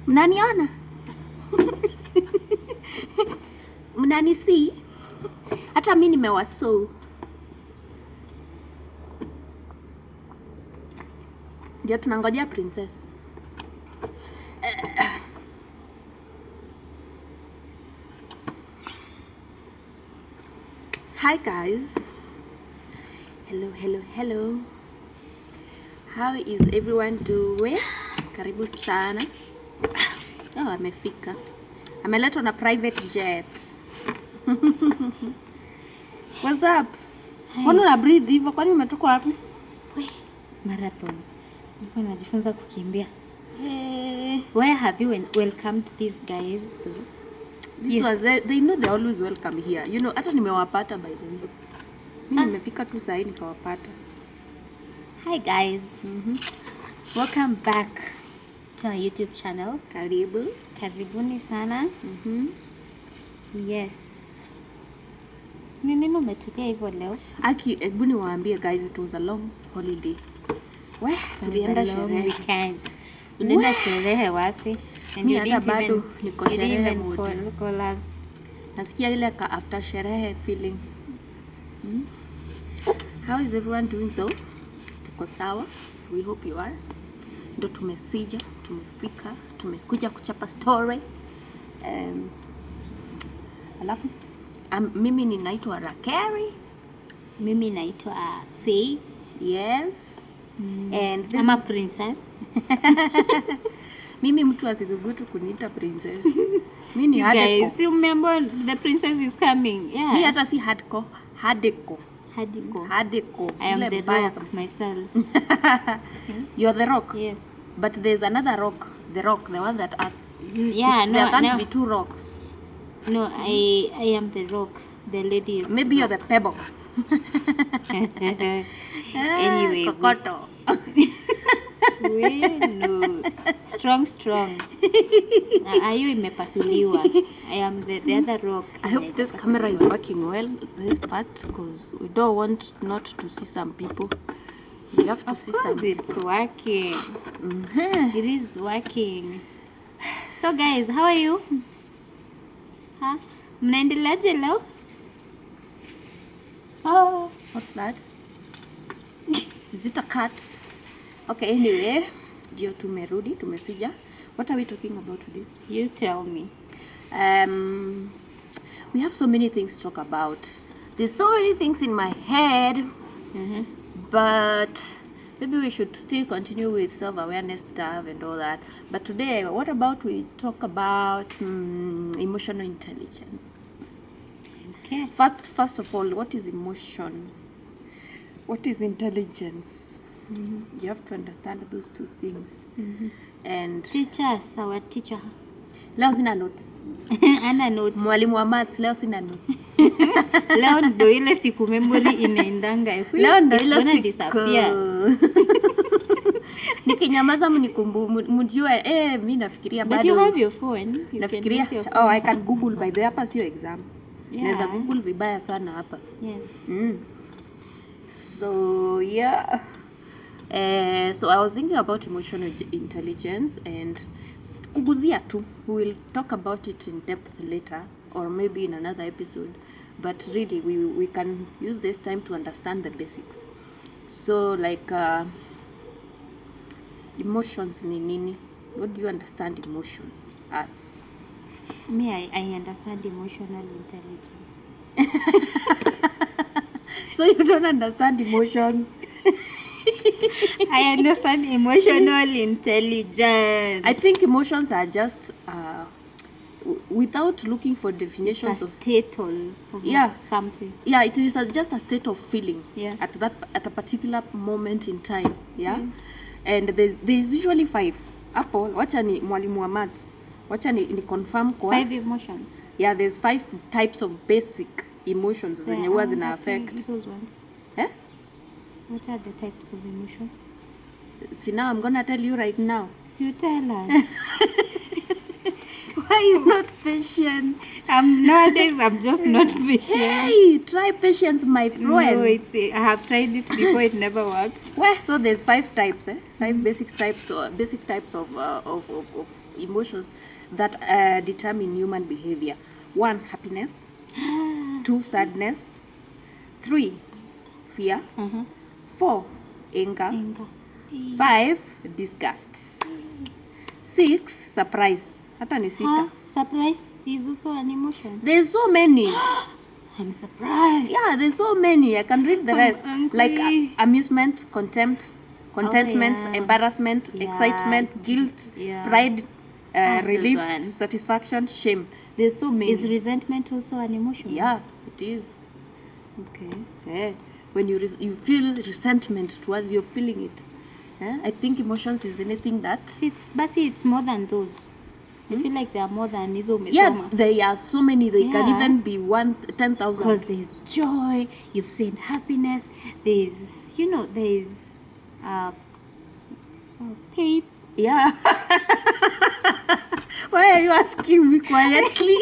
Mnaniona? Mnanisi? Hata mimi nimewasou. Ndio tunangojea princess. Hi guys. Hello. How is everyone doing? Karibu sana. Oh, amefika. Ameletwa na private jet. What's up? Mbona una breathe hivyo? Kwani umetoka wapi? Marathon. Niko najifunza kukimbia. Hey. Where have you welcomed these guys though? This was they know they're always welcome here. You know, hata nimewapata by the way. Mimi nimefika tu sasa nikawapata. Hi guys. Welcome back to our YouTube channel. Karibuni sana. Yes. Ni nini umetulia hivyo leo? Aki, hebu niwaambie guys, it was a long holiday. Tulienda sherehe. Weekend. Unaenda sherehe wapi? And Mimi hata bado niko sherehe mood. Nasikia ile ka after sherehe feeling. How is everyone doing though? Tuko sawa. We hope you are. Ndo tumesija, tumefika, tumekuja kuchapa story. Alafu mimi ninaitwa Rakeri. Mimi naitwa Faye. Yes. And this I'm a princess. Mimi mtu asidhubutu kuniita princess. Mimi ni hardcore. Guys, you remember the princess is coming. Yeah. Mimi hata si hardcore, hardcore. I am the rock myself. You're the rock? Yes. But there's another rock, the one that acts. Yeah, there can't be two rocks. No, I am the rock, the lady. Maybe you're the pebble. Anyway. Kokoto. No. Strong. Ayo imepasuliwa. I am the other rock. I hope this camera is working well, this part, because we don't want not to see some people. We have to see some people. It's working. It is working. So guys, how are you? Mnaendeleaje leo? Oh, what's that? Is it a cat? Okay, anyway, ndio tumerudi, tumesija. What are we talking about today? You tell me. We have so many things to talk about. There's so many things in my head, but maybe we should still continue with self-awareness stuff and all that. But today, what about we talk about emotional intelligence? Okay. First of all, what is emotions? What is intelligence? You have to understand those two things. And Our teacher. Leo sina notes. Ana notes. Mwalimu wa maths leo sina notes. Leo ndo ile siku memory inaendanga. Leo ndo ile siku. Nikinyamaza mjue mimi nafikiria bado. But you have your phone. Nafikiria I can Google by the hapa sio exam. Yeah. Naweza Google vibaya sana hapa. Yes. So yeah. So I was thinking about emotional intelligence and kuguzia tu. We will talk about it in depth later or maybe in another episode. But really we can use this time to understand the basics. So like emotions ni nini? What do you understand emotions as? Me, I understand emotional intelligence. So you don't understand emotions? I understand emotional intelligence. I think emotions are just without looking for definitions of state of something. Yeah, it is just a state of feeling at a particular moment in time. And there's usually 5. Hapo wacha ni mwalimu wa maths. Wacha ni confirm kwa 5 emotions. Yeah, there's 5 types of basic emotions zenye huwa zina affect. What are the types of emotions? See, now I'm gonna tell you right now. So you tell us. Why are you not patient? Nowadays I'm just not patient. Hey, try patience, my friend. No, I have tried it before. It never worked. Well, so there's 5 types, 5 basic types of emotions that determine human behavior. 1, happiness. 2, sadness. 3, fear. 4, anger. 5, disgust. 6, surprise. Hata ni sita. Surprise is also an emotion. There's so many. I'm surprised. Yeah, there's so many. I can read the rest. Angry. Like amusement, contempt, contentment, yeah. embarrassment, Yeah. excitement, guilt, Yeah. pride, those relief, ones. satisfaction, shame. There's so many. Is resentment also an emotion? Yeah, it is. Okay. Yeah. When you you feel resentment towards, you're feeling it. Yeah? I think emotions is anything that... It's more than those. I feel like there are more than hizo Yeah, umesoma. there are so many. They can Yeah. even be 10,000. Because there's joy, you've seen happiness, there's, there's pain. Yeah. Why are you asking me quietly?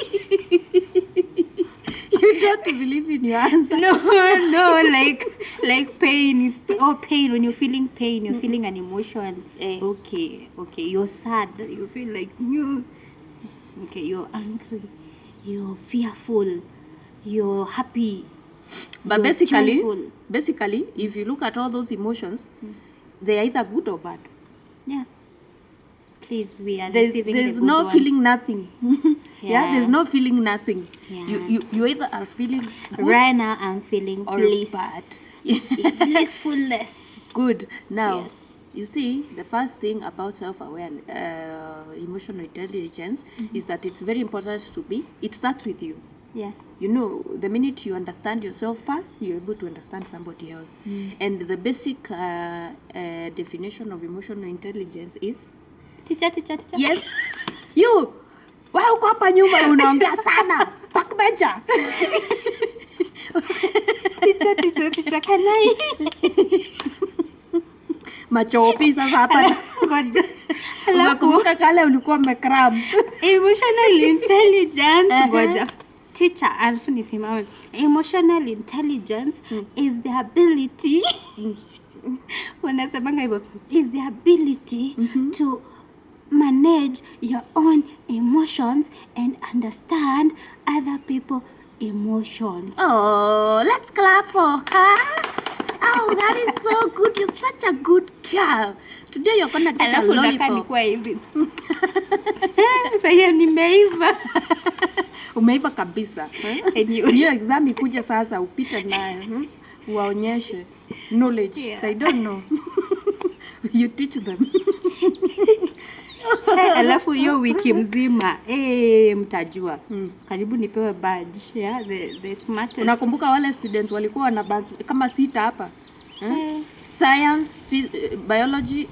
You don't believe in your answer. No, like pain is pain. When you're feeling pain, you're feeling an emotion. Okay, you're sad. You feel like you. Okay, you're angry. You're fearful. You're happy. But you're basically, joyful. if you look at all those emotions, they're either good or bad. Yeah. Please, we are receiving the There's good no ones. feeling nothing. Yeah. There's no feeling nothing. Yeah. You either are feeling good Right now, I'm feeling or bliss. bad. Blissfulness. Good. Now, Yes. you see, the first thing about self-awareness, emotional intelligence, is that it's very important it starts with you. Yeah. You know, the minute you understand yourself first, you're able to understand somebody else. And the basic definition of emotional intelligence is... Teacher. Yes. You! Wewe uko hapa nyuma unaongea sana. Backbencher. Teacher, can I? Machopi sasa hapa. Ngoja. Unakumbuka kale ulikuwa umecram. Emotional intelligence. Ngoja. Teacher, alafu nisimame. Emotional intelligence is the ability. Wanasemanga hivyo. Is the ability to manage your own emotions and understand other people's emotions. Oh, let's clap for her. Oh, that is so good. You're such a good girl. Today you're gonna get a lollipop. Nikuwa hivi. Sasa nimeiva. Umeiva kabisa. Hiyo exam ikuja sasa upite nayo. Waonyeshe knowledge. Yeah. They don't know. You teach them. Alafu hiyo wiki mzima mtajua. Karibu nipewe badge. Yeah, the smartest. Unakumbuka wale students walikuwa na badge kama 6 hapa? Science, biology,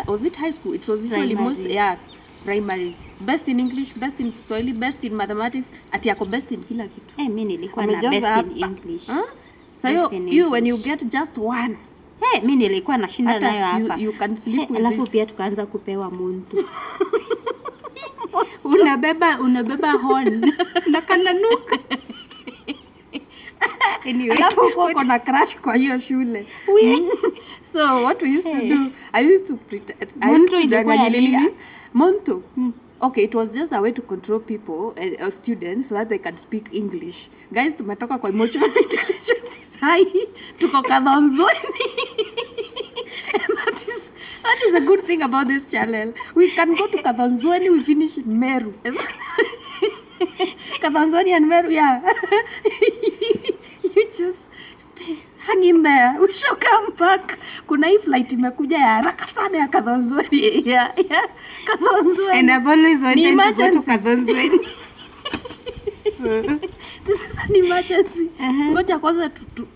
was it high school? It was usually Primary. Primary. Best in English, best in Swahili, best in mathematics, ati yako best in kila kitu. Mimi nilikuwa na best in English. So you when you get just one, mimi nilikuwa nashinda nayo hata hapa. you can sleep with Alafu it. pia tukaanza kupewa muntu. unabeba horn na kananuka. Anyway, Alafu uko na crush kwa hiyo shule. So what we used to do, I used to pretend, Monto. Okay, it was just a way to control people, students, so that they can speak English. Guys, tumetoka kwa emotional intelligence sahi, tuko kadhonzweni. That is a good thing about this channel. We can go to Kadhonzweni, we finish in Meru. Kadhonzweni and Meru, yeah. You just hang in there. We shall come back. Kuna hii flight imekuja ya haraka sana ya Kadhonzweni. Yeah. Kadhonzweni. And I've always wanted to go to emergency. Kadhonzweni. This is an emergency. Ngoja kwanza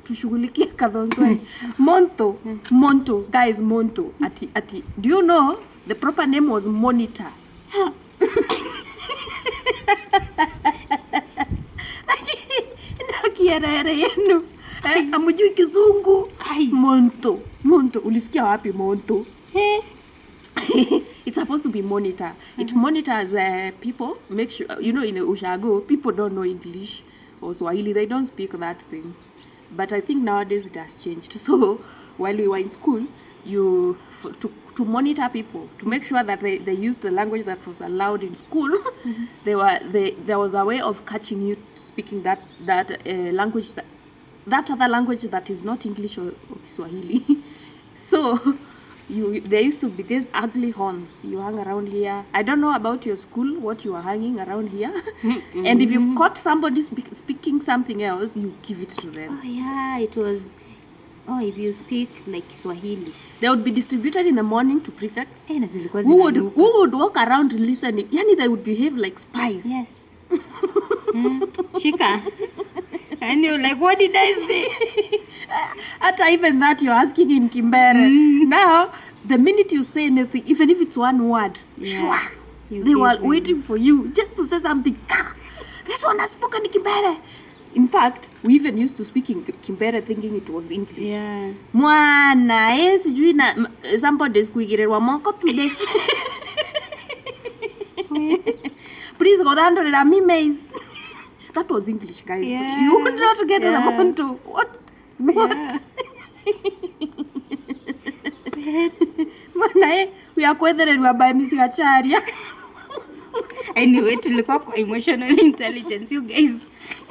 tushughulikie Kadhonzweni. Monto. Guys, Monto. Ati. Do you know the proper name was Monitor? Kierere yenu. Amujui kizungu. Monto. Ulisikia wapi Monto? It's supposed to be monitor. It monitors people. Make sure in Ushago people don't know English or Swahili. They don't speak that thing. But I think nowadays it has changed. So while we were in school, to monitor people, to make sure that they used the language that was allowed in school. There was a way of catching you speaking that language, that other language that is not English or Swahili. So there used to be these ugly horns you hang around here. I don't know about your school, what you are hanging around here. And if you caught somebody speaking something else, you give it to them. Oh yeah, it was. Oh, if you speak like Swahili, they would be distributed in the morning to prefects na zilikuwa who would walk around listening. Yani they would behave like spies. Yes. Shika. And you're like, what did I say? At even that you're asking in Kimbere. Now, the minute you say anything, even if it's one word, they were waiting for you just to say something. This one has spoken in Kimbere. In fact, we even used to speak in Kimbere thinking it was English. Yeah. Mwana, sijui na somebody is kuigirerwa moko today. Please go down to the mimes. That was English, guys. Yeah. You would not get the motto. What? Mwana, we are kwetheredwa by Miss Gacharia. Anyway, tulikuwa kwa emotional intelligence, you guys.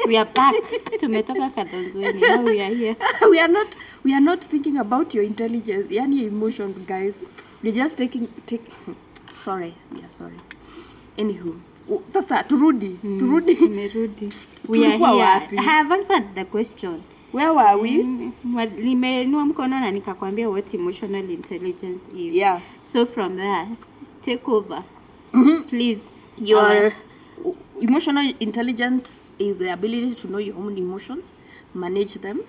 We are back. Tumetoka Kadonzweni. Now we are here. we are not thinking about your intelligence, yani emotions, guys. We're just sorry. We are sorry. Anywho, sasa turudi. We are here. I have answered the question. Where were we? Nimeinua mkono na nikakwambia what emotional intelligence is. Yeah. So from there, take over. Please. Your emotional intelligence is the ability to know your own emotions, manage them,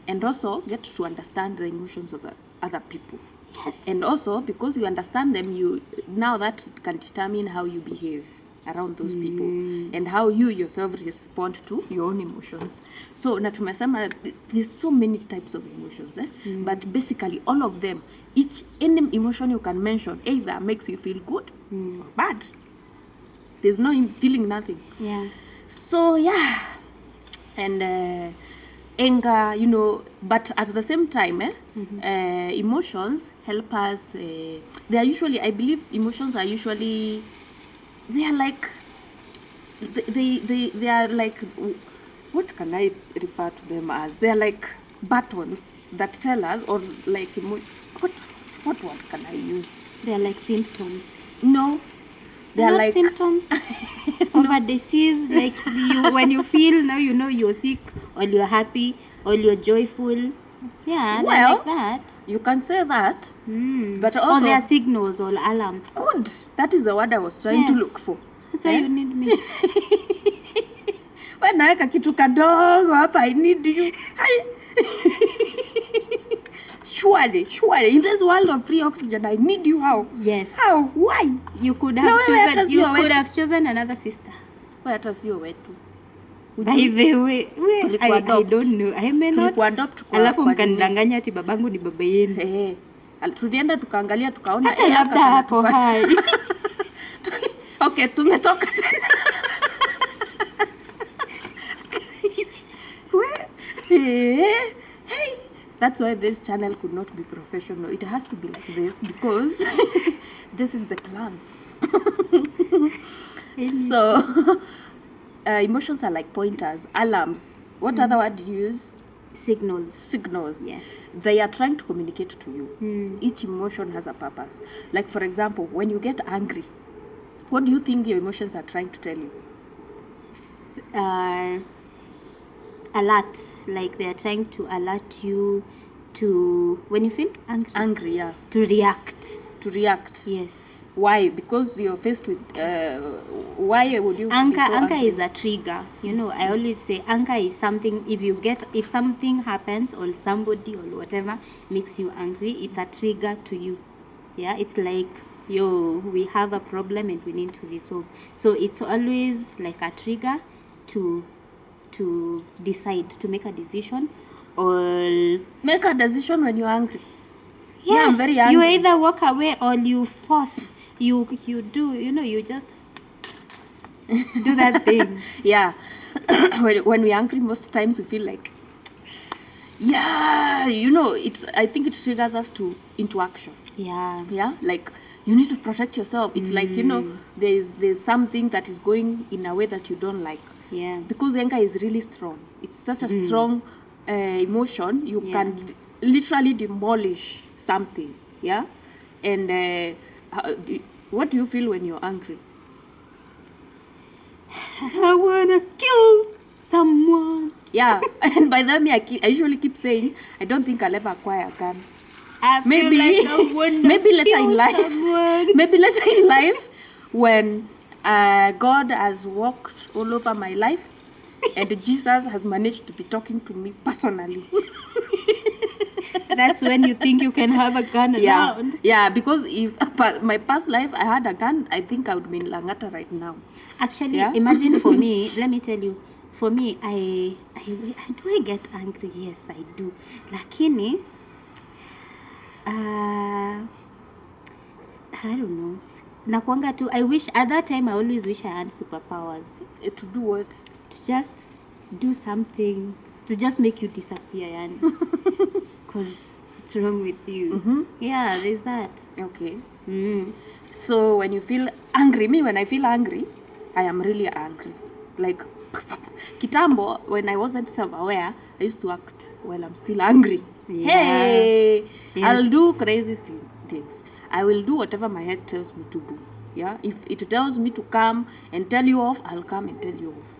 and also get to understand the emotions of the other people. Yes. And also, because you understand them, now that can determine how you behave around those people and how you yourself respond to your own emotions. So na tumesema there's so many types of emotions, but basically all of them, any emotion you can mention either makes you feel good or bad. There's no feeling nothing. Yeah. So yeah, and anger, but at the same time, emotions help us. They are usually, I believe, emotions are usually, they are like, they are like, what can I refer to them as? They are like buttons that tell us, or like, what word can I use? They are like symptoms. No. They are like symptoms of a disease, like when you feel now you know you're sick or you're happy or you're joyful. Yeah, well, like that. You can say that. But also, they are signals or alarms. Good. That is the word I was trying to look for. That's why you need me. When I kitu kadogo hapa, I need you. Surely, in this world of free oxygen, I need you. How? Yes. How? Why? You could have chosen another sister. Why hata sio wetu? By the way, I don't know. I may not. Alafu mkanidanganya ati babangu ni baba yenu. Tulienda tukaangalia tukaona labda hapo hai. Okay, tumetoka tena. Hey. That's why this channel could not be professional. It has to be like this because this is the plan. So, emotions are like pointers, alarms. What other word did you use? Signals. Yes. They are trying to communicate to you. Each emotion has a purpose. Like, for example, when you get angry, what do you think your emotions are trying to tell you? Alert, like they are trying to alert you to when you feel angry, yeah, to react. Yes. Why? Because you're faced with why would you anger? Be so anger angry? Is a trigger. I always say anger is something. If something happens or somebody or whatever makes you angry, it's a trigger to you. Yeah, it's like we have a problem and we need to resolve. So it's always like a trigger to decide, to make a decision or make a decision when you're angry. Yeah, I'm very you angry. either walk away or you force. You do, you just do that thing. Yeah. When we're angry, most times we feel like, yeah, I think it triggers us into action. Yeah. Yeah, like you need to protect yourself. It's like, there's something that is going in a way that you don't like. Yeah. Because anger is really strong. It's such a strong emotion. You can literally demolish something. Yeah. And what do you feel when you're angry? I wanna kill someone. Yeah. And by that I usually keep saying I don't think I'll ever acquire a gun. I feel Maybe like I wanna maybe later kill in life. someone. Maybe later in life, when God has walked all over my life, and Jesus has managed to be talking to me personally. That's when you think you can have a gun around. Yeah, because if my past life I had a gun, I think I would be in Langata right now. Actually, Yeah. imagine for me, let me tell you, for me, I do I get angry? Yes, I do. Lakini, I don't know. Nakwanga tu, I wish, at that time, I always wish I had superpowers. To do what? To just do something, to just make you disappear, yani. Because what's wrong with you? Yeah, there's that. Okay. Mm. So when you feel angry, when I feel angry, I am really angry. Like, kitambo, when I wasn't self-aware, I used to act while I'm still angry. Yeah. Hey, Yes. I'll do crazy things. I will do whatever my head tells me to do. Yeah, if it tells me to come and tell you off, I'll come and tell you off.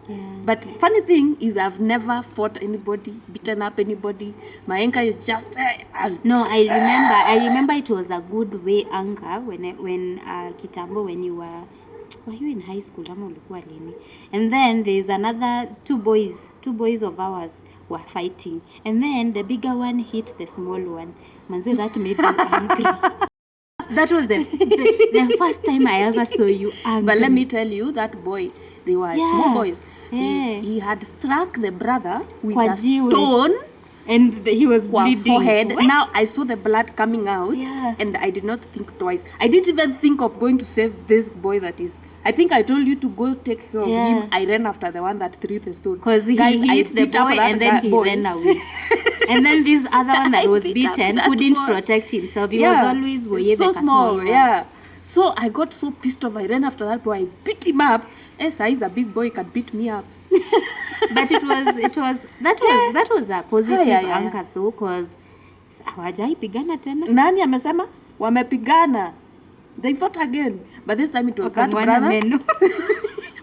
Yeah. But funny thing is, I've never fought anybody, beaten up anybody. My anger is just No, I remember it was a good way anger when kitambo, when you were you in high school ama ulikuwa lini? And then there's another two boys of ours were fighting, and then the bigger one hit the small one. Manze, that made me angry. That was the first time I ever saw you angry. But let me tell you, that boy, they were small boys. Yeah. He had struck the brother with Kwa a jiwe. stone And he was kwa bleeding. forehead. What? Now I saw the blood coming out, Yeah. and I did not think twice. I didn't even think of going to save this boy that is. I think I told you to go take care of Yeah. him. I ran after the one that threw the stone. Because he Guys, I hit the beat up boy that and then he boy. ran away. And then this other one that I was beat up beaten that couldn't boy. protect himself. He was always so the small. one. Yeah. So I got so pissed off. I ran after that boy. I beat him up. Yes, he's a big boy. He can beat me up. But that was a positive Yeah. anger though, because hawajaipigana tena. Nani amesema wamepigana? They fought again, but this time it was that Wakang'oana brother. meno.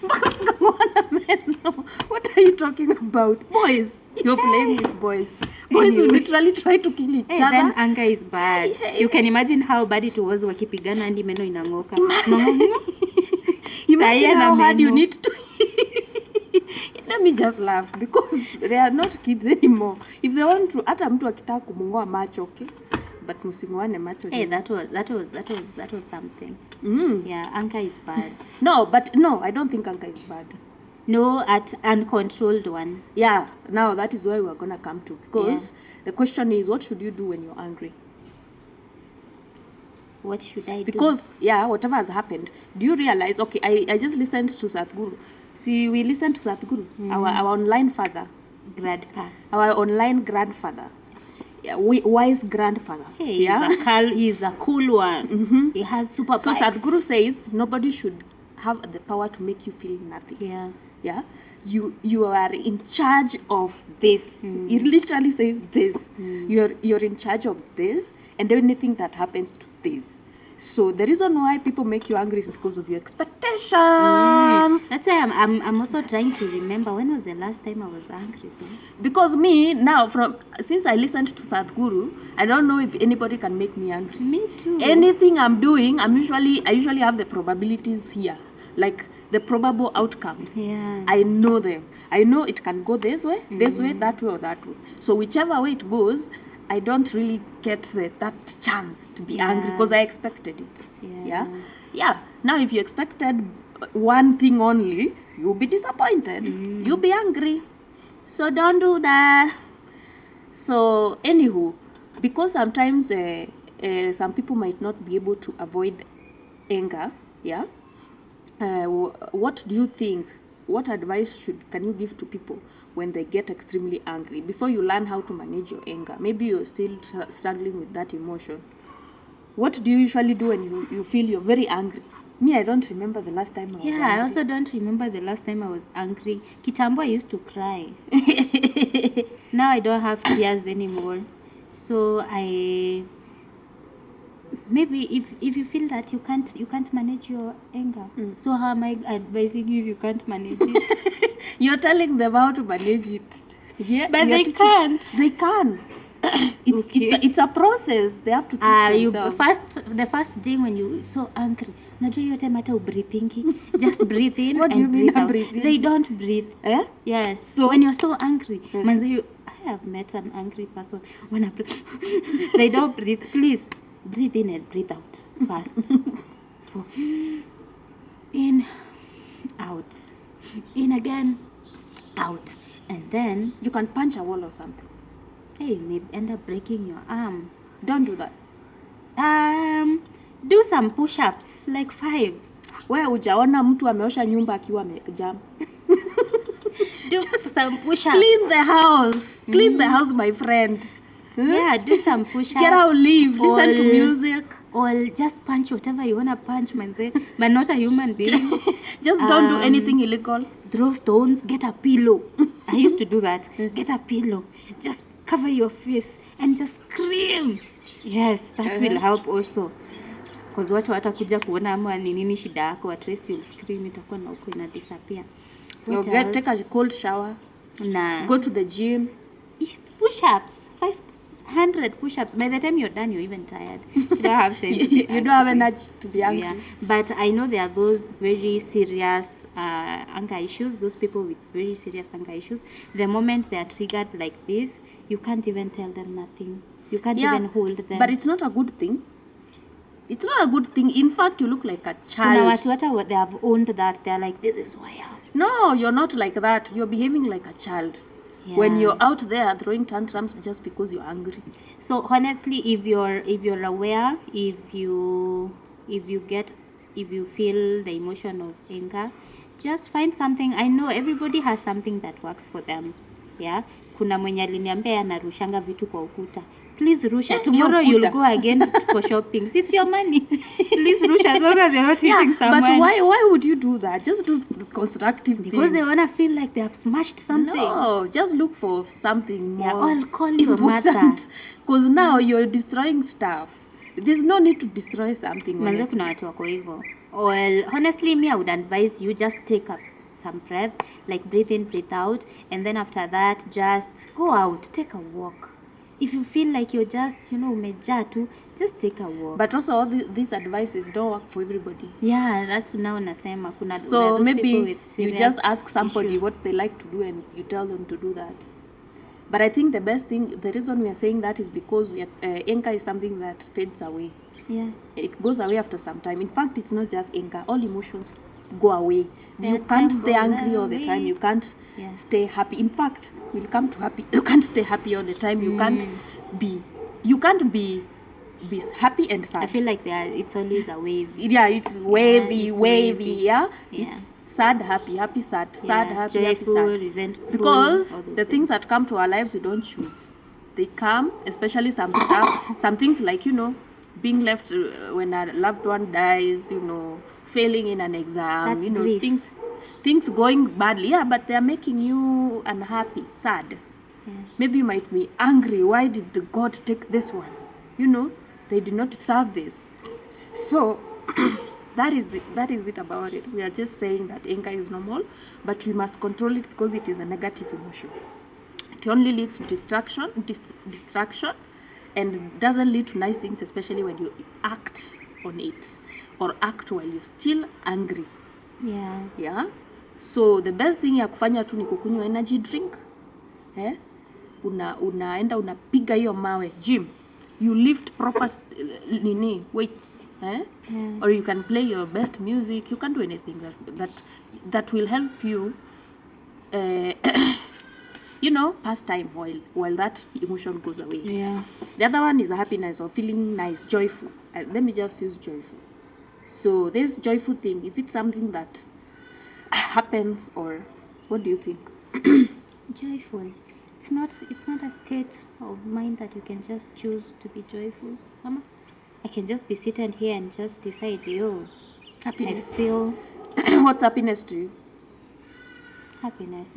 Wakang'oana meno. What are you talking about? Boys, you're playing with boys. Boys will literally try to kill each Hey, other. then anger is bad. You can imagine how bad it was wakipigana hadi meno inang'oka. Imagine Saya na how hard you meno. need to. Let me just laugh because they are not kids anymore. If they want to, hata mtu akitaka kumngoa macho, okay? But msing'oane macho. Hey, that was something. Yeah, anger is bad. No, I don't think anger is bad. No, at uncontrolled one. Yeah, now that is where we're gonna come to, because the question is, what should you do when you're angry? What should I do? Because whatever has happened, do you realize? Okay, I just listened to Sadhguru. See, we listened to Sadhguru, our online father, Grandpa. our online grandfather, wise grandfather. Hey, he's a cool one. He has super So bikes. Sadhguru says nobody should have the power to make you feel nothing. Yeah. You are in charge of this. He literally says this. You're in charge of this, and anything that happens to this. So the reason why people make you angry is because of your expectations. That's why I'm also trying to remember when was the last time I was angry though? Because me now, since I listened to Sadhguru, I don't know if anybody can make me angry. Me too. Anything I'm doing, I usually have the probabilities here, like the probable outcomes. Yeah. I know them. I know it can go this way, that way, or that way. So whichever way it goes, I don't really get that chance to be angry because I expected it. Yeah. Now, if you expected one thing only, you'll be disappointed. You'll be angry. So don't do that. So, anywho, because sometimes some people might not be able to avoid anger. Yeah. What do you think? What advice can you give to people when they get extremely angry before you learn how to manage your anger? Maybe you're still struggling with that emotion. What do you usually do when you feel you're very angry? Me, I don't remember the last time I was angry. I also don't remember the last time I was angry. Kitambo, I used to cry. Now I don't have tears anymore. So maybe if you feel that you can't manage your anger, so how am I advising you if you can't manage it? You're telling them how to manage it. Yeah, But they can't. They can. It's a process. They have to teach themselves. The first thing when you're so angry, unajua hiyo time hata ubreathingi, just breathe in. What do you mean breathing? They don't breathe. Eh? Yes. So when you're so angry, manze, I have met an angry person. When I breathe, they don't breathe. Please breathe in and breathe out first. In, out, in again, out, and then You can punch a wall or something. hey, maybe end up breaking your arm. Don't do that. Do some push-ups, like 5. Wewe hujaona mtu ameosha nyumba akiwa amejam. Do some push-ups. Clean the house. Clean the house, my friend. Yeah, do some push-ups. Get out, leave, listen to music. Or just punch whatever you wanna punch, manze, but not a human being. Just don't do anything illegal. Throw stones, get a pillow. I used to do that. Get a pillow. Just cover your face and just scream. Yes, that will help also. Because watu watakuja kuona ama ni nini shida yako, at least you'll scream, itakuwa na uko ina disappear. Take a cold shower. Go to the gym. Push-ups. 500 push-ups. By the time you're done, you're even tired. You don't have strength to be You don't have energy to be angry. Yeah. But I know there are those very serious anger issues, those people with very serious anger issues. The moment they are triggered like this, you can't even tell them nothing. You can't even hold them. But it's not a good thing. It's not a good thing. In fact, you look like a Kuna child. watu hata they have owned that. They're like, this is who I am. No, you're not like that. You're behaving like a child. Yeah. When you're out there throwing tantrums just because you're angry. So honestly, if you're aware, if you feel the emotion of anger, just find something. I know everybody has something that works for them. Yeah. Kuna mwenye aliniambia anarushanga vitu kwa ukuta. Please rusha. Tomorrow you'll go again for shopping. It's your money. Please rusha as long as you're not hitting someone. But why would you do that? Just do the constructive Because things. they wanna feel like they have smashed something. No, just look for something more I'll call your mother. Because now you're destroying stuff. There's no need to destroy something. Manze honestly. kuna watu wako hivyo. Well, honestly, me, I would advise you just take some breath, like breathe in, breathe out, and then after that, just go out, take a walk. If you feel like you're just, umejaa tu, just take a walk. But also all these advices don't work for everybody. Yeah, that's now nasema. Kuna So those people maybe with you serious just ask somebody issues. what they like to do and you tell them to do that. But I think the best thing, the reason we are saying that is because anger is something that fades away. Yeah. It goes away after some time. In fact, it's not just anger. All emotions go away. Their You can't time stay goes angry all the away. time. You can't Yeah. stay happy. In fact, we'll come to happy. You can't stay happy all the time. You can't be happy and sad. I feel like it's always a wave. Yeah, it's wavy, it's wavy. wavy. Yeah? Yeah. It's sad, happy, happy, sad, sad, Yeah, happy, joyful, happy, sad. resentful, Because all those the things that come to our lives, we don't choose. They come, especially some stuff, some things like, being left when a loved one dies, failing in an exam, That's grief. things going badly. Yeah, but they're making you unhappy, sad. Yeah. Maybe you might be angry. Why did God take this one? They did not deserve this. So that is it about it. We are just saying that anger is normal, but we must control it because it is a negative emotion. It only leads to distraction, and doesn't lead to nice things, especially when you act on it or act while you're still angry. Yeah. Yeah. So the best thing ya kufanya tu ni kukunywa energy drink. Unaenda unapiga hiyo mawe gym. You lift proper weights. Yeah. Or you can play your best music. You can do anything that will help you pastime while that emotion goes away. Yeah. The other one is happiness or feeling nice, joyful. Let me just use joyful. So this joyful thing, is it something that happens, or what do you think? Joyful. It's not a state of mind that you can just choose to be joyful. Mama, I can just be sitting here and just decide, I Happiness. feel What's happiness to you? happiness.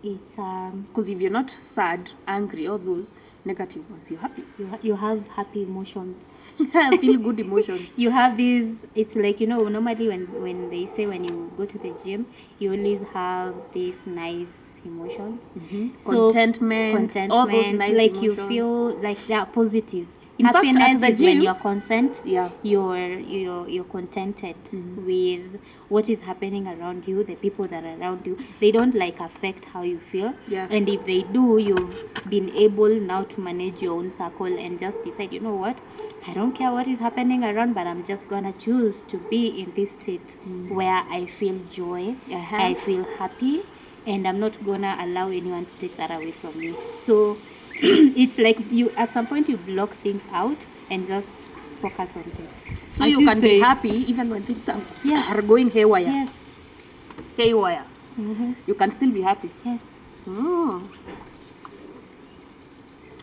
It's Because if you're not sad, angry, all those negative ones, you're happy. you have happy emotions. Feel good emotions. You have these, it's like, normally when they say when you go to the gym, you always have these nice emotions. So Contentment, all those nice like emotions. you feel like they are positive. In fact, at Happiness the is when gym- you're content. Yeah. You're contented with what is happening around you, the people that are around you. They don't like affect how you feel. Yeah. And if they do, you've been able now to manage your own circle and just decide, you know what, I don't care what is happening around, but I'm just gonna choose to be in this state where I feel joy, I feel happy, and I'm not gonna allow anyone to take that away from me. So it's like you at some point you block things out and just focus on this. So As you can be say. happy even when things Yes. are going haywire. Yes. Haywire. You can still be happy. Yes.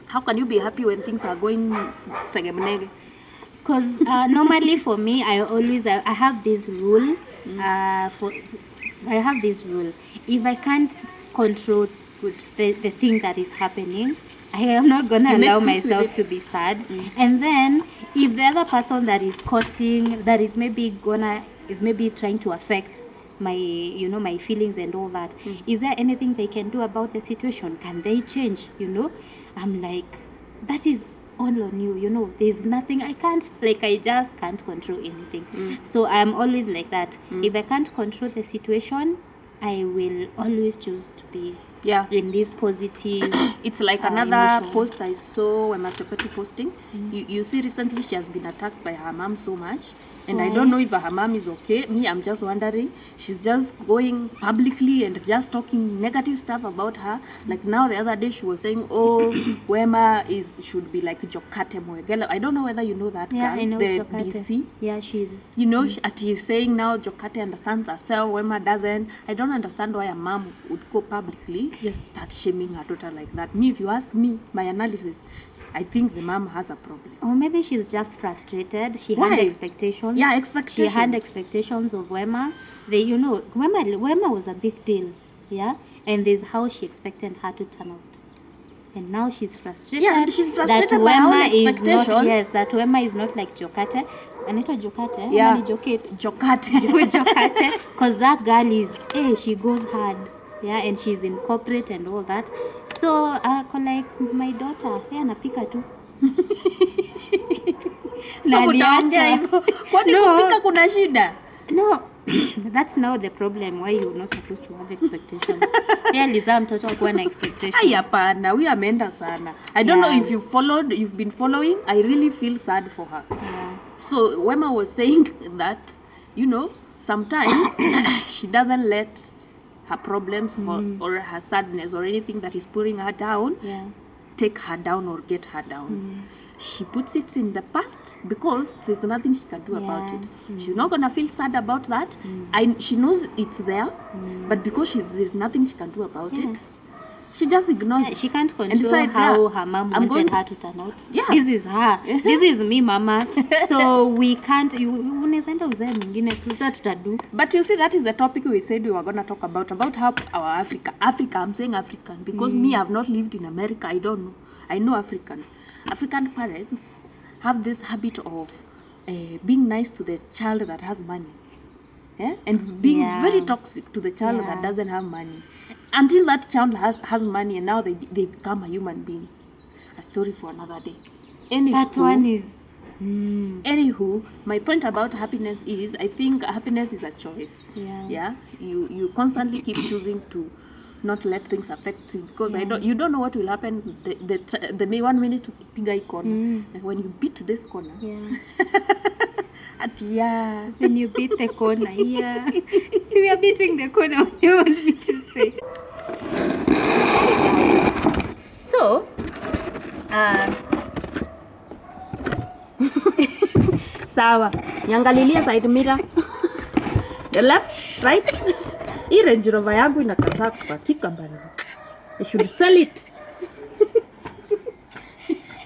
How can you be happy when things are going segemnege? Because normally for me, I have this rule. I have this rule. If I can't control the thing that is happening, I am not gonna You make allow peace with myself it. to be sad. And then if the other person that is causing that is maybe trying to affect my my feelings and all that, is there anything they can do about the situation? Can they change? I'm like, that is all on you. There's nothing I just can't control anything. So I'm always like that. If I can't control the situation, I will always choose to be Yeah. in this positive. It's like another emotion. post I saw Wema Sepetu posting. You see, recently she has been attacked by her mom so much. And I don't know if her mom is okay. Me, I'm just wondering. She's just going publicly and just talking negative stuff about her. Like now, the other day, she was saying, "Oh, Wema should be like Jokate Mwegelo." I don't know whether you know that Yeah, girl, I know the Jokate. BC. Yeah, she's. He's saying now Jokate understands herself, Wema doesn't. I don't understand why a mom would go publicly just start shaming her daughter like that. Me, if you ask me, my analysis, I think the mom has a problem. Or maybe she's just frustrated. She Why? had expectations. Yeah, expectations. She had expectations of Wema. Wema was a big deal. Yeah, and there's how she expected her to turn out. And now she's frustrated. Yeah, and she's frustrated that by her own Wema is not. expectations. Yes, that Wema is not like Jokate. Anita Jokate. Yeah. Ama ni Jokate. Jokate. Jokate, because that girl is, she goes hard, and she's in corporate and all that. So like my daughter, anapika tu. So utaongea hivyo. Kwani kupika kuna shida? No, that's now the problem why you're not supposed to have expectations. Lizaa mtoto akuwa na expectations. Ai hapana, huyu ameenda sana. I don't know if you've been following. I really feel sad for her. Yeah. So Wema was saying that, sometimes she doesn't let her problems or her sadness or anything that is pulling her down take her down or get her down. She puts it in the past because there's nothing she can do about it. She's not gonna feel sad about that. She knows it's there, but because there's nothing she can do about it, she just ignores it. She can't And control decides, how her mom I'm wanted going- her to turn out. Yeah. This is her. This is me, mama. So we can't. Unaweza enda uzae mwingine tutadu. But you see, that is the topic we said we were going to talk about how our Africa, I'm saying African, because me, I've not lived in America, I don't know. I know African parents have this habit of being nice to the child that has money. And being very toxic to the child that doesn't have money. Until that child has money and now they become a human being. A story for another day. That one is. Anywho, my point about happiness is, I think happiness is a choice. Yeah. You constantly keep choosing to not let things affect you because you don't know what will happen. The may 1 minute to piga corner. Like when you beat this corner. When you beat the corner, See, we are beating the corner. What do you want me to say? So, Sawa. Niangalilie side mirror. The left, right. Hii Range Rover yangu inakataa kukatika bana. I should sell it.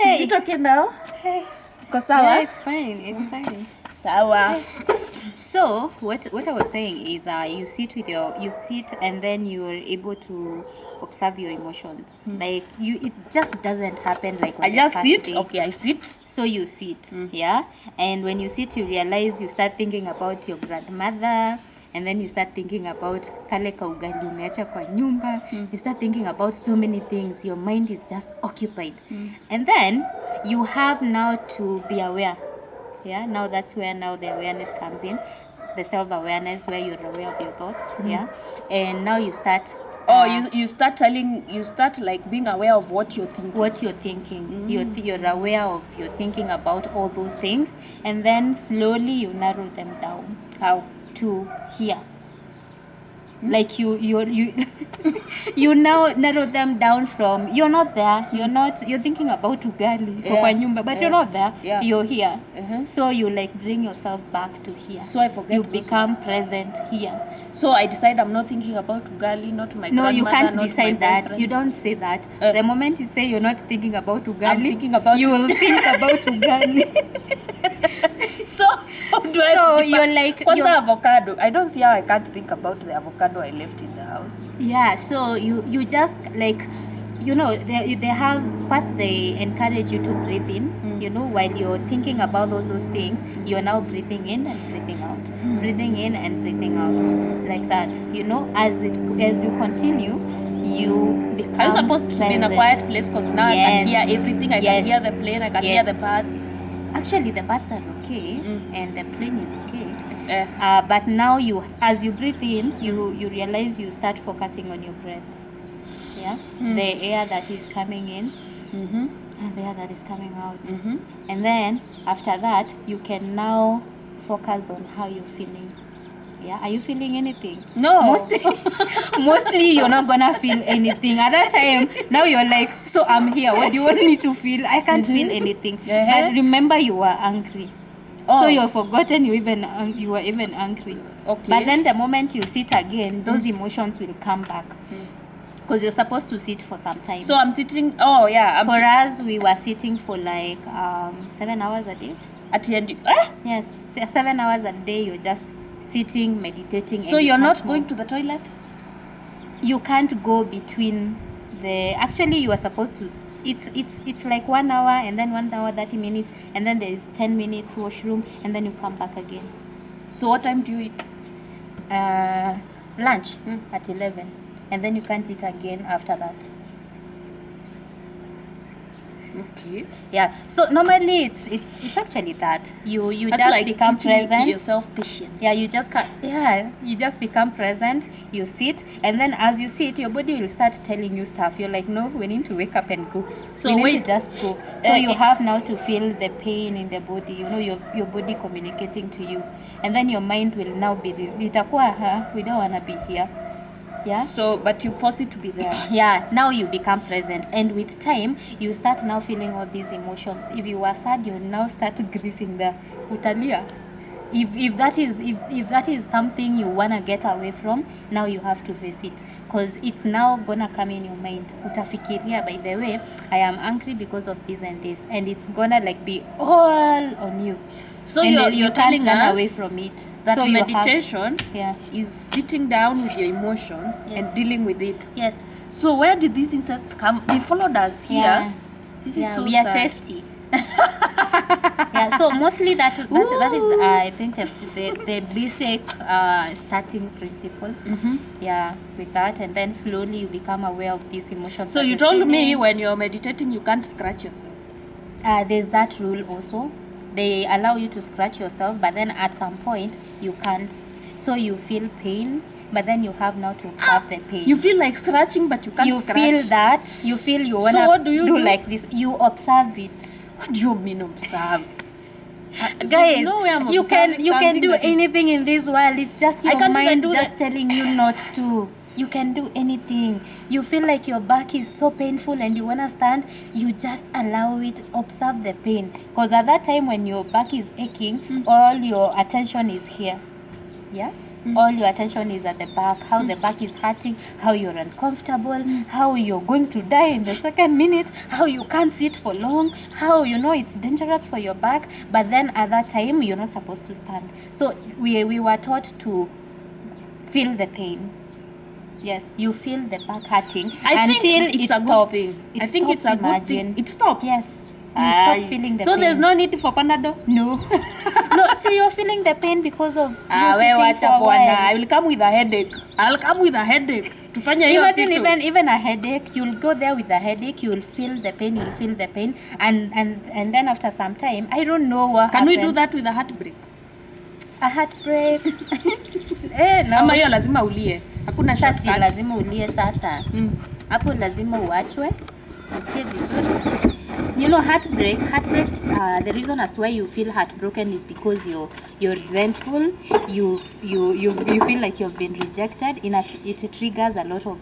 Is it okay now? Hey. Iko sawa? Yeah, it's fine. It's fine. Sawa. So what I was saying is you sit and then you're able to observe your emotions. Like it just doesn't happen like on I the just first sit. day. Okay, I sit. So you sit, yeah, and when you sit, you realize you start thinking about your grandmother, and then you start thinking about kale kaugali umeacha kwa nyumba. You start thinking about so many things. Your mind is just occupied, and then you have now to be aware. Yeah, now that's where now the awareness comes in, the self-awareness where you're aware of your thoughts. Yeah, and now you start. Oh, you start like being aware of what you're thinking. What you're thinking. You're aware of you're thinking about all those things, and then slowly you narrow them down. How? To here. Like you you now narrow them down from you're not there. You're thinking about ugali kwa nyumba, but you're not there. Yeah. You're here. So you like bring yourself back to here. So I forget. You become present here. So I decide I'm not thinking about ugali, not my No, grandmother. you can't not decide my that. boyfriend. You don't say that. The moment you say you're not thinking about ugali, I'm thinking about you will think about ugali. So how do So you're like what's you're, the avocado? I don't see how I can't think about the avocado I left in the house. yeah. So you just like they have first they encourage you to breathe in. While you're thinking about all those things, you're now breathing in and breathing out, breathing in and breathing out, like that. As you continue, you become. Are you supposed to be in a present. quiet place? Because now I can hear everything. I can Yes. hear the plane. I can hear the Yes. birds. Actually, the birds are okay, and the plane is okay. Eh. But now as you breathe in, you realize you start focusing on your breath. Yeah, the air that is coming in, and the air that is coming out, and then after that, you can now focus on how you're feeling. Yeah, are you feeling anything? No. Mostly you're not gonna feel anything. At that time, now you're like, so I'm here. What do you want me to feel? I can't feel anything. But remember, you were angry. Oh. So you've forgotten you were even angry. Okay. But then the moment you sit again, those emotions will come back. Because you're supposed to sit for some time. So I'm sitting. Oh yeah. For us, we were sitting for like 7 hours a day. At the end. Yes, 7 hours a day. You're just sitting, meditating. So and you're you not can't going move. to the toilet? You can't go between the. Actually, you are supposed to. It's like 1 hour and then 1 hour 30 minutes and then there is 10 minutes washroom and then you come back again. So what time do you eat? Lunch at 11 and then you can't eat again after that. Okay. Yeah. So normally it's actually that you That's just like become teaching present. yourself patience. Yeah, you just become present, you sit, and then as you sit, your body will start telling you stuff. You're like, no, we need to wake up and go. So we need wait. to just go. So you have now to feel the pain in the body, your body communicating to you. And then your mind will now be, itakuwa, we don't want to be here. Yeah. So, but you force it to be there. Yeah, now you become present, and with time you start now feeling all these emotions. If you were sad, you now start grieving there. Utalia. If that is something you wanna get away from, now you have to face it, because it's now gonna come in your mind. Utafikiria, by the way, I am angry because of this and this, and it's gonna like be all on you. So And then you're can't telling run us away from it. that So you have- meditation yeah. is sitting down with your emotions Yes. and dealing with it. Yes. So where did these insights come? They followed us here. Yeah. This Yeah, is so we are sad. tasty. Yeah, so mostly that is I think the basic starting principle. Yeah, with that, and then slowly you become aware of these emotions. So that you you're told me feeling. when you're meditating you can't scratch yourself. There's that rule also. They allow you to scratch yourself, but then at some point you can't. So you feel pain, but then you have now to observe the pain. You feel like scratching but you can't You scratch. feel that. You feel you wanna what do you do? like this. You observe it. What do you mean observe? Guys, No way I'm you can observing do something that is- anything in this world. It's just I your can't even mind do just that. telling you not to. You can do anything. You feel like your back is so painful and you want to stand, you just allow it, observe the pain. Because at that time when your back is aching, all your attention is here. Yeah? All your attention is at the back, how the back is hurting, how you're uncomfortable, how you're going to die in the second minute, how you can't sit for long, how you know it's dangerous for your back, but then at that time you're not supposed to stand. So we were taught to feel the pain. Yes, you feel the back hurting until it stops. I think it's a good thing. It stops. Yes. You stop feeling the pain. So there's no need for Panadol? No. No, see, you're feeling the pain because of you sitting for a while. I will come with a headache. I'll come with a headache. Imagine even a headache. You'll go there with a headache. You'll feel the pain. And then after some time, I don't know what Can happened. we do that with a heartbreak? A heartbreak? No. Ama hiyo lazima ulie. Hakuna Sasa shortcut. lazima ulie sasa. Hapo lazima uachwe. Usikie vizuri. You know, heartbreak, the reason as to why you feel heartbroken is because you're resentful, you feel like you've been rejected. It triggers a lot of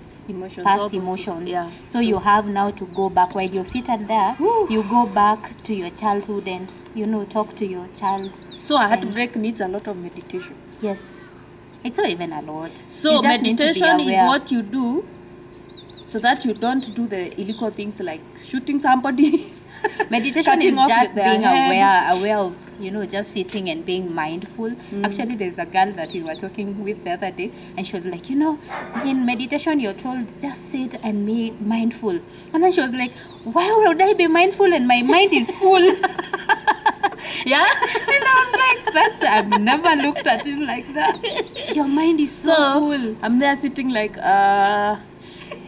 past emotions. Yeah. So you have now to go back. While you're seated there, you go back to your childhood and, you know, talk to your child. So a heartbreak needs a lot of meditation. Yes. It's not even a lot. So meditation is aware. what you do so that you don't do the illegal things like shooting somebody. Meditation Cutting is off just with their being head. aware of, you know, just sitting and being mindful. Actually, there's a girl that we were talking with the other day, and she was like, you know, in meditation you're told just sit and be mindful. And then she was like, why would I be mindful and my mind is full? Yeah? And I was like, I've never looked at it like that. Your mind is so full. I'm there sitting like,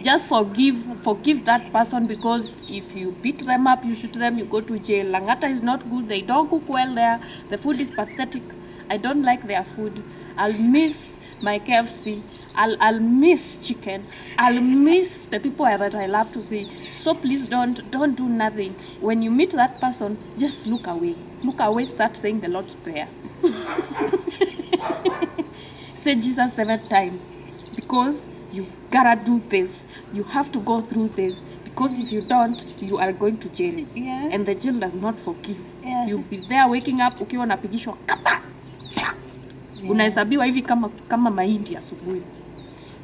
just forgive that person, because if you beat them up, you shoot them, you go to jail. Langata is not good. They don't cook well there. The food is pathetic. I don't like their food. I'll miss my KFC. I'll miss chicken. I'll miss the people that I love to see. So please don't do nothing. When you meet that person, just look away. Look away, start saying the Lord's Prayer. Say Jesus 7 times, because you gotta do this. You have to go through this, because if you don't, you are going to jail. Yeah. And the jail does not forgive. Yeah. You'll be there waking up ukiwa unapigishwa kapa. Unahesabiwa hivi kama mahindi asubuhi.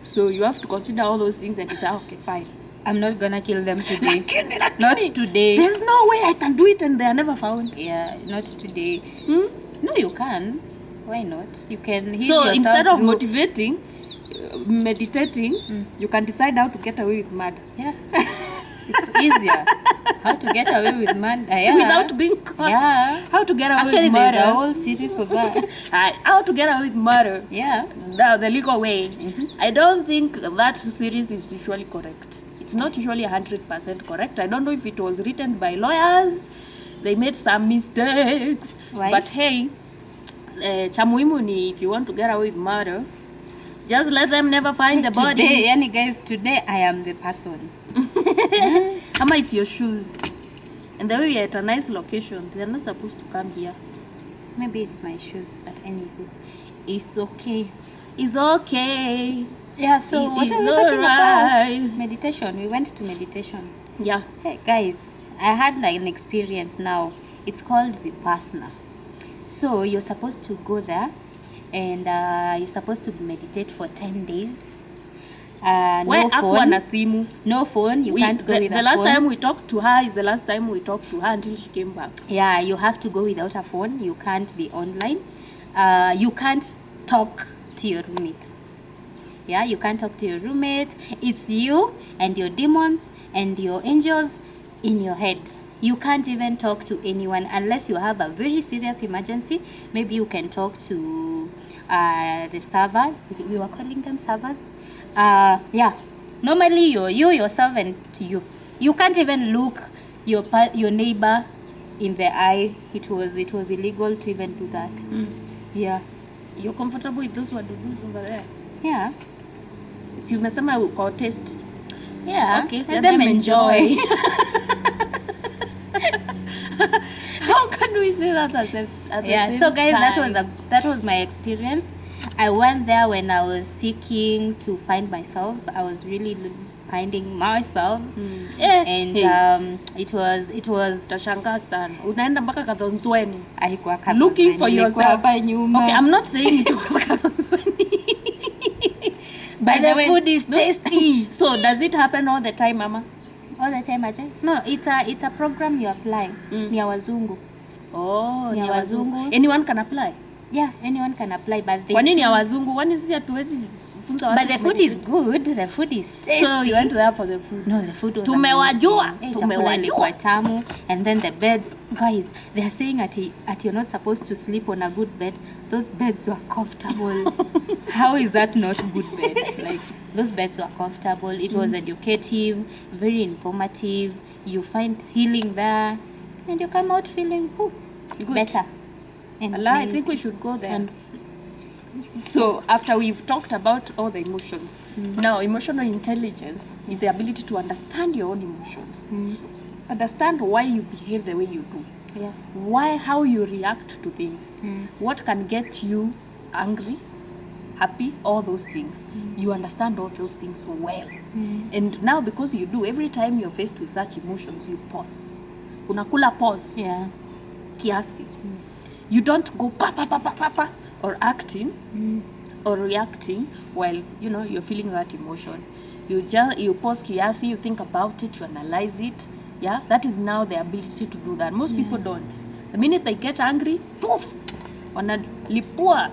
So you have to consider all those things and say, okay, fine. I'm not gonna kill them today. Not today. There's no way I can do it and they are never found. Yeah, not today. No, you can. Why not? You can heal So yourself instead of through- motivating, meditating, you can decide how to get away with murder. Yeah. It's easier. How to get away with murder. Yeah. Without being caught. Yeah. How to get away Actually, with there's murder. a whole series of that. How to get away with murder. Yeah. The legal way. I don't think that series is usually correct. It's not usually 100% correct. I don't know if it was written by lawyers. They made some mistakes. Why? But hey, cha muhimu ni if you want to get away with murder, just let them never find the body. Today, yani guys, today I am the person. Ama it's your shoes. And the way we are at a nice location, they're not supposed to come here. Maybe it's my shoes, but anywho, it's okay. It's okay. Yeah, so It what are we is talking alright. about? Meditation. We went to meditation. Yeah. Hey guys, I had like an experience now. It's called Vipassana. So you're supposed to go there and you're supposed to meditate for 10 days. Where No Aqua phone. na simu. No phone. You can't go with The a last phone. time we talked to her is the last time we talked to her until she came back. Yeah, you have to go without a phone. You can't be online. You can't talk to your roommate. Yeah, you can't talk to your roommate. It's you and your demons and your angels in your head. You can't even talk to anyone unless you have a very serious emergency. Maybe you can talk to the server. We were calling them servers. Yeah. Normally, you yourself and you. You can't even look your neighbor in the eye. It was illegal to even do that. Yeah. You're comfortable with those wadudu over there? Yeah. Si umesema uko test. Yeah. Okay, Let them enjoy. How can we say that at the Yeah. same So guys, time? that was my experience. I went there when I was seeking to find myself. I was really finding myself. And it was Tashangaa sana. Unaenda mpaka Kadhonzweni. haikuwa Looking Kadhonzweni, for nilikuwa yourself. hapa nyuma. Okay, I'm not saying it was Kadhonzweni. But the way, food is tasty. So does it happen all the time, Mama? All the time, Ajay? No, it's a program you apply. Ni ya wazungu. Oh, Ni ya wazungu. Anyone can apply. Yeah, anyone can apply, but they Kwa nini ya choose- wazungu? Kwani sisi hatuwezi funza watu? But the food is good. The food is tasty. So you went there for the food. No, the food was Tumewajua, amazing. Chakula tumewajua. ilikuwa tamu. And then the beds, guys, they are saying that you're not supposed to sleep on a good bed. Those beds were comfortable. How is that not good bed? Like, those beds were comfortable. It was educative, very informative. You find healing there, and you come out feeling better. And Allah, I amazing. think we should go there. And So after we've talked about all the emotions, now emotional intelligence is the ability to understand your own emotions. Understand why you behave the way you do. yeah, How you react to things. What can get you angry, happy, all those things. You understand all those things well. And now because you do, every time you're faced with such emotions, you pause. Unakula pause. Yeah. Kiasi. You don't go pa pa pa pa pa pa or acting or reacting while you're feeling that emotion. You pause kiasi, you think about it, you analyze it. Yeah, that is now the ability to do that. Most people don't. The minute they get angry, poof, wanalipua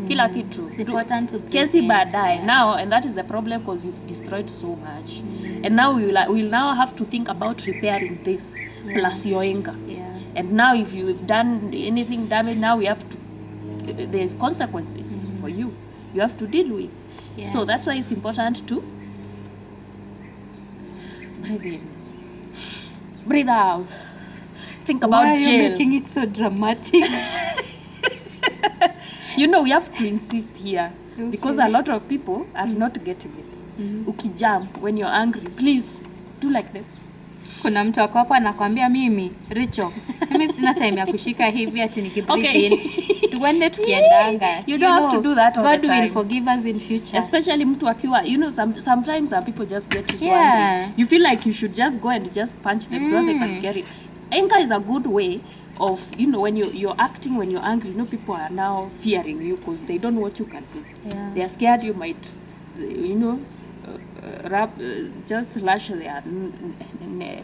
kila kitu. It's important to Kesi breathe in. baadaye. Now, and that is the problem because you've destroyed so much. And now we'll now have to think about repairing this plus your anger. yeah. And now if you've done anything damage, now we have to, there's consequences for you. You have to deal with. Yeah. So that's why it's important to breathe in, breathe out, think about Why are you jail. making it so dramatic? We have to insist here because a lot of people are not getting it. Ukijam, when you're angry, please do like this. Kuna mtu wako hapo anakuambia mimi Richo, mimi sina time ya kushika hivi ati nikibreathe Okay. in. Tuende tukiendanga. You don't have to do that all God the time. will forgive us in future. Especially mtu akiwa, sometimes some people just get you so Yeah. angry. You feel like you should just go and just punch them so they can get it. Anger is a good way of, when you're acting, when you're angry, people are now fearing you because they don't know what you can do. Yeah. They are scared you might, just lash their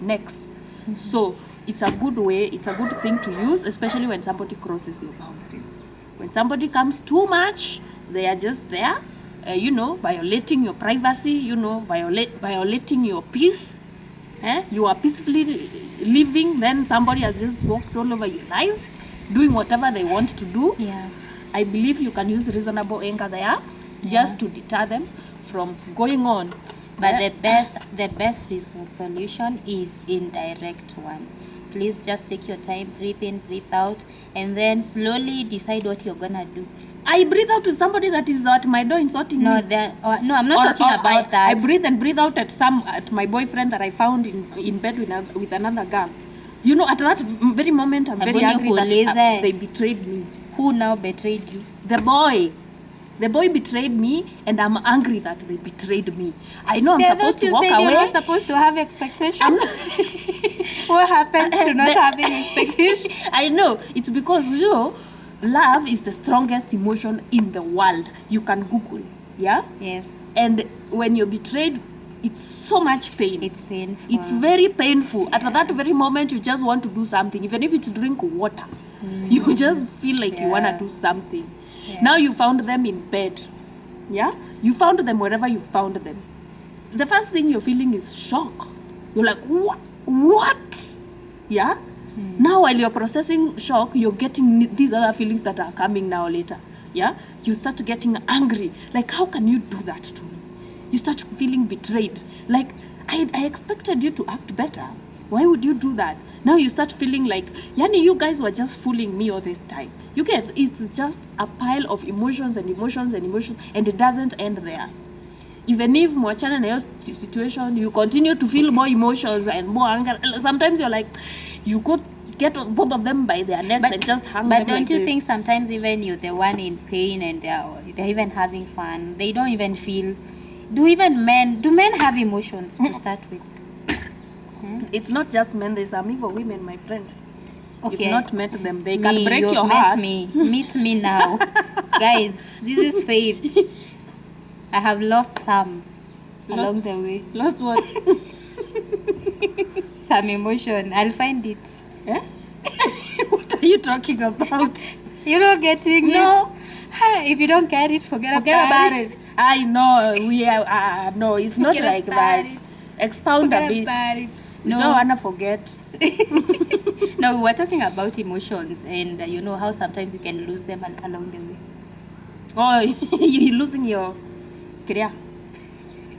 necks. So it's a good way, it's a good thing to use, especially when somebody crosses your boundaries. When somebody comes too much, they are just there, violating your privacy, violating your peace. You are peacefully living, then somebody has just walked all over your life, doing whatever they want to do. Yeah. I believe you can use reasonable anger there just to deter them from going on. But the best solution is indirect one. Please just take your time, breathe in, breathe out, and then slowly decide what you're gonna do. I breathe out to somebody that is at my door insulting No, me. no, I'm not talking about that. I breathe and breathe out at my boyfriend that I found in bed with another girl. At that very moment, I'm very Hebu angry that nikuulize. they betrayed me. Who now betrayed you? The boy betrayed me, and I'm angry that they betrayed me. I know I'm supposed to walk You're away. not supposed to have expectations. What happened to not having expectations? I know. It's because, love is the strongest emotion in the world. You can Google, yeah? Yes. And when you're betrayed, it's so much pain. It's painful. It's very painful. At that very moment, you just want to do something. Even if it's drink water, you just feel like you want to do something. Yeah. Now you found them in bed. Yeah? You found them wherever you found them. The first thing you're feeling is shock. You're like, what? Yeah? Now while you're processing shock, you're getting these other feelings that are coming now later. Yeah? You start getting angry. Like, how can you do that to me? You start feeling betrayed. Like, I expected you to act better. Why would you do that? Now you start feeling like, you guys were just fooling me all this time. You get, it's just a pile of emotions and emotions and emotions, and it doesn't end there. Even if mwachana na hiyo situation, you continue to feel more emotions and more anger. Sometimes you're like, you get get both of them by their necks and just hang But them don't like you this. think sometimes even you're the one in pain and they're even having fun? They don't even feel. Do men have emotions to start with? It's not just men. There's some evil women, my friend. Okay. You've not met them. They can break you've your met heart. Meet me now. Guys, this is Faith. I have lost some along the way. Lost what? Some emotion. I'll find it. Eh? What are you talking about? You're not getting No. it? Hey, if you don't get it, forget About it. I know. We are. No, it's not Forget like about that. it. Expound a Forget bit. about it. No, No. don't wanna forget. No, we were talking about emotions and you know how sometimes you can lose them along the way. Oh, you're losing your career.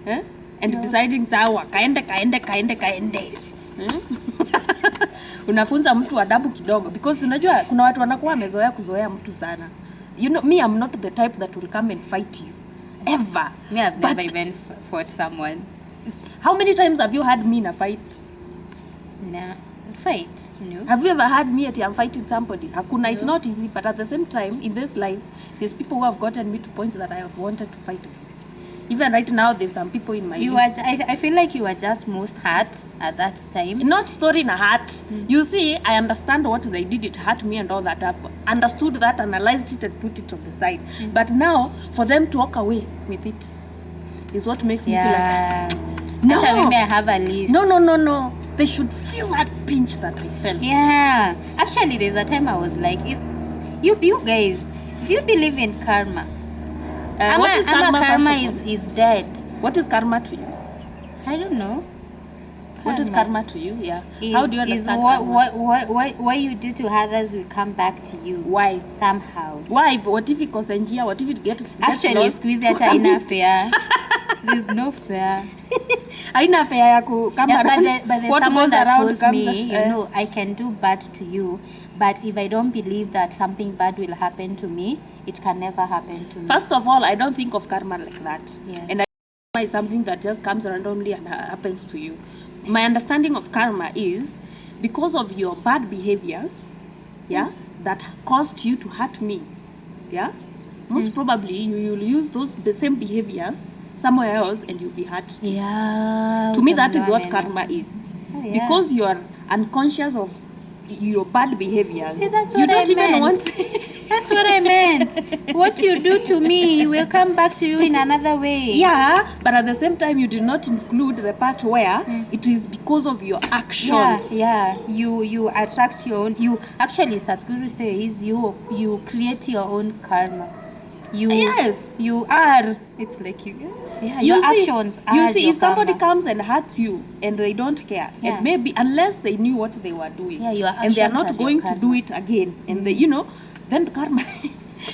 Eh? And deciding sawa kaende. Unafunza mtu adabu kidogo because unajua kuna watu wanakuwa wamezoea kuzoea mtu sana. You know, me, I'm not the type that will come and fight you ever. Me, I've But never even fought someone. how many times have you had me in a fight? Nah, fight, no. Have you ever had me at I'm fighting somebody? Hakuna. It's not easy, but at the same time, in this life, there's people who have gotten me to points that I have wanted to fight. Even right now, there's some people in my You list. were, I feel like you were just most hurt at that time. Not story in a heart. You see, I understand what they did. It hurt me and all that. I've understood that, analyzed it, and put it on the side. But now, for them to walk away with it is what makes me feel Yeah. like, no, Maybe I have a list. no. They should feel that pinch that I felt. Yeah. Actually, there's a time I was like, is you guys, do you believe in karma? What is karma? Karma first of all? is dead. What is karma to you? I don't know. What is karma to you? Yeah. Is, How do you is understand what you do to others will come back to you. Why? Somehow. Why? What if it goes njia? What if it gets Actually, lost? squeeze hata haina fair. There's no fair. Haina fair ya ku kama Yeah, but there's what someone goes that around told comes. me, you know, I can do bad to you, but if I don't believe that something bad will happen to me, it can never happen to me. First of all, I don't think of karma like that. Yeah. And karma is something that just comes randomly and happens to you. My understanding of karma is because of your bad behaviors, yeah, that caused you to hurt me, yeah. Most probably you will use those same behaviors somewhere else and you'll be hurt. Yeah. To me, that is what karma is. Oh, yeah. Because you are unconscious of your bad behaviors. See, that's you what don't I even meant. want. That's what I meant. What you do to me will come back to you in another way. Yeah, but at the same time, you did not include the part where it is because of your actions. Yeah. You attract your own. You actually, Sadhguru says you create your own karma. Yes. You are. It's like you. Yeah. You your see, actions are you see, your if somebody karma. comes and hurts you and they don't care, Yeah. and maybe unless they knew what they were doing, Yeah, your and they are actions are not your going to karma. do it again, and they, then karma.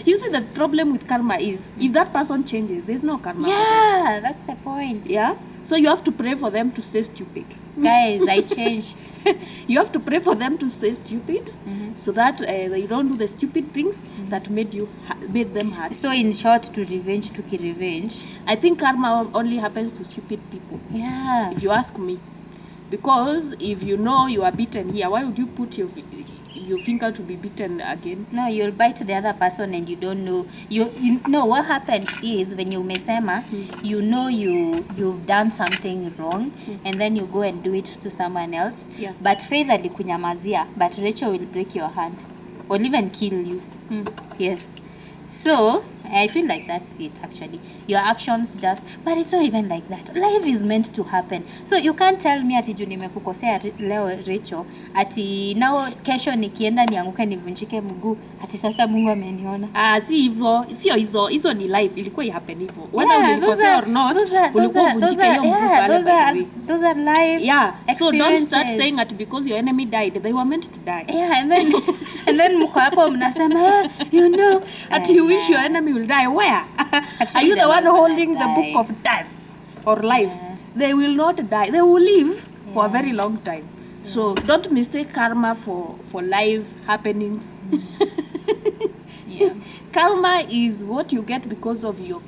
You see, the problem with karma is if that person changes, there's no karma. for them. Yeah, that's the point. Yeah. So you have to pray for them to stay stupid. Guys, I changed. You have to pray for them to stay stupid, so that they don't do the stupid things that made them hurt. So in short, to revenge, to kill revenge. I think karma only happens to stupid people, Yeah. if you ask me. Because if you know you are beaten here, why would you put your finger to be beaten again? No, you'll bite the other person and you don't know. You know what happened is when you mesema, you know you've done something wrong, and then you go and do it to someone else. Yeah. But Faith alikunyamazia, but Rachel will break your hand or even kill you. Yes. So I feel like that's it actually. Your actions just, but it's not even like that. Life is meant to happen. So you can't tell me ati juu nimekukosea leo Rachel, ati now kesho nikienda nianguke nivunjike mguu, ati sasa Mungu ameniona. Si hivyo, sio hizo ni life, ilikuwa ihappen hivyo. Whether Yeah, ulikosea or not, ulikuwa uvunjike hiyo mguu pale by the way. Those are life. Yeah, so don't start experiences. saying that because your enemy died, they were meant to die. Yeah, and then mko hapo mnasema, you know, Ati you wish your enemy will die. Where? Are you they're the one not gonna holding the die. book of death or life? They will not die. They will live for a very long time. So don't mistake karma for life happenings. Yeah. Karma is what you get because of your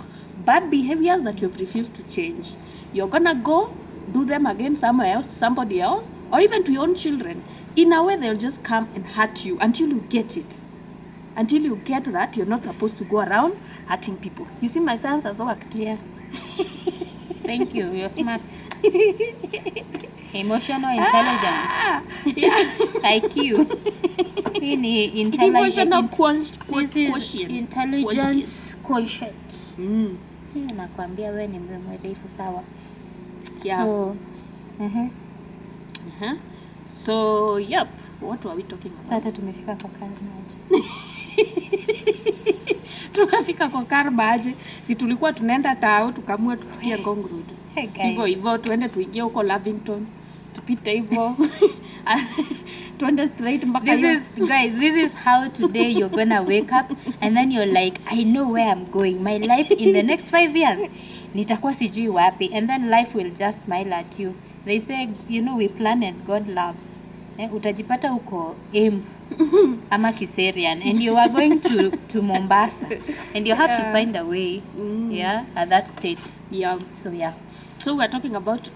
bad behaviors that you have refused to change. You're gonna go do them again somewhere else to somebody else, or even to your own children. In a way, they'll just come and hurt you until you get it. Until you get that you're not supposed to go around hurting people. You see, my science has worked. Yeah. Thank you. You're smart. Emotional intelligence. IQ. Hii ni Emotional This is quotient. intelligence quotient. Hii nakwambia wewe ni mrefu sawa. Yeah. So, So, yep. What were we talking about? sasa tumefika kwa karma. Tumefika kwa karma aje? Si tulikuwa tunaenda Tao tukamua tupitie Ngong Road. Hey guys. Hivyo tuende tuingie huko Lavington. Tupite hivyo. Tuende straight mpaka This is how today you're gonna wake up and then you're like, I know where I'm going. My life in the next 5 years nitakuwa sijui wapi, and then life will just smile at you. They say, we plan and God loves. Utajipata uko ama Kiserian, and you are going to Mombasa, and you have to find a way at that state. So we're talking about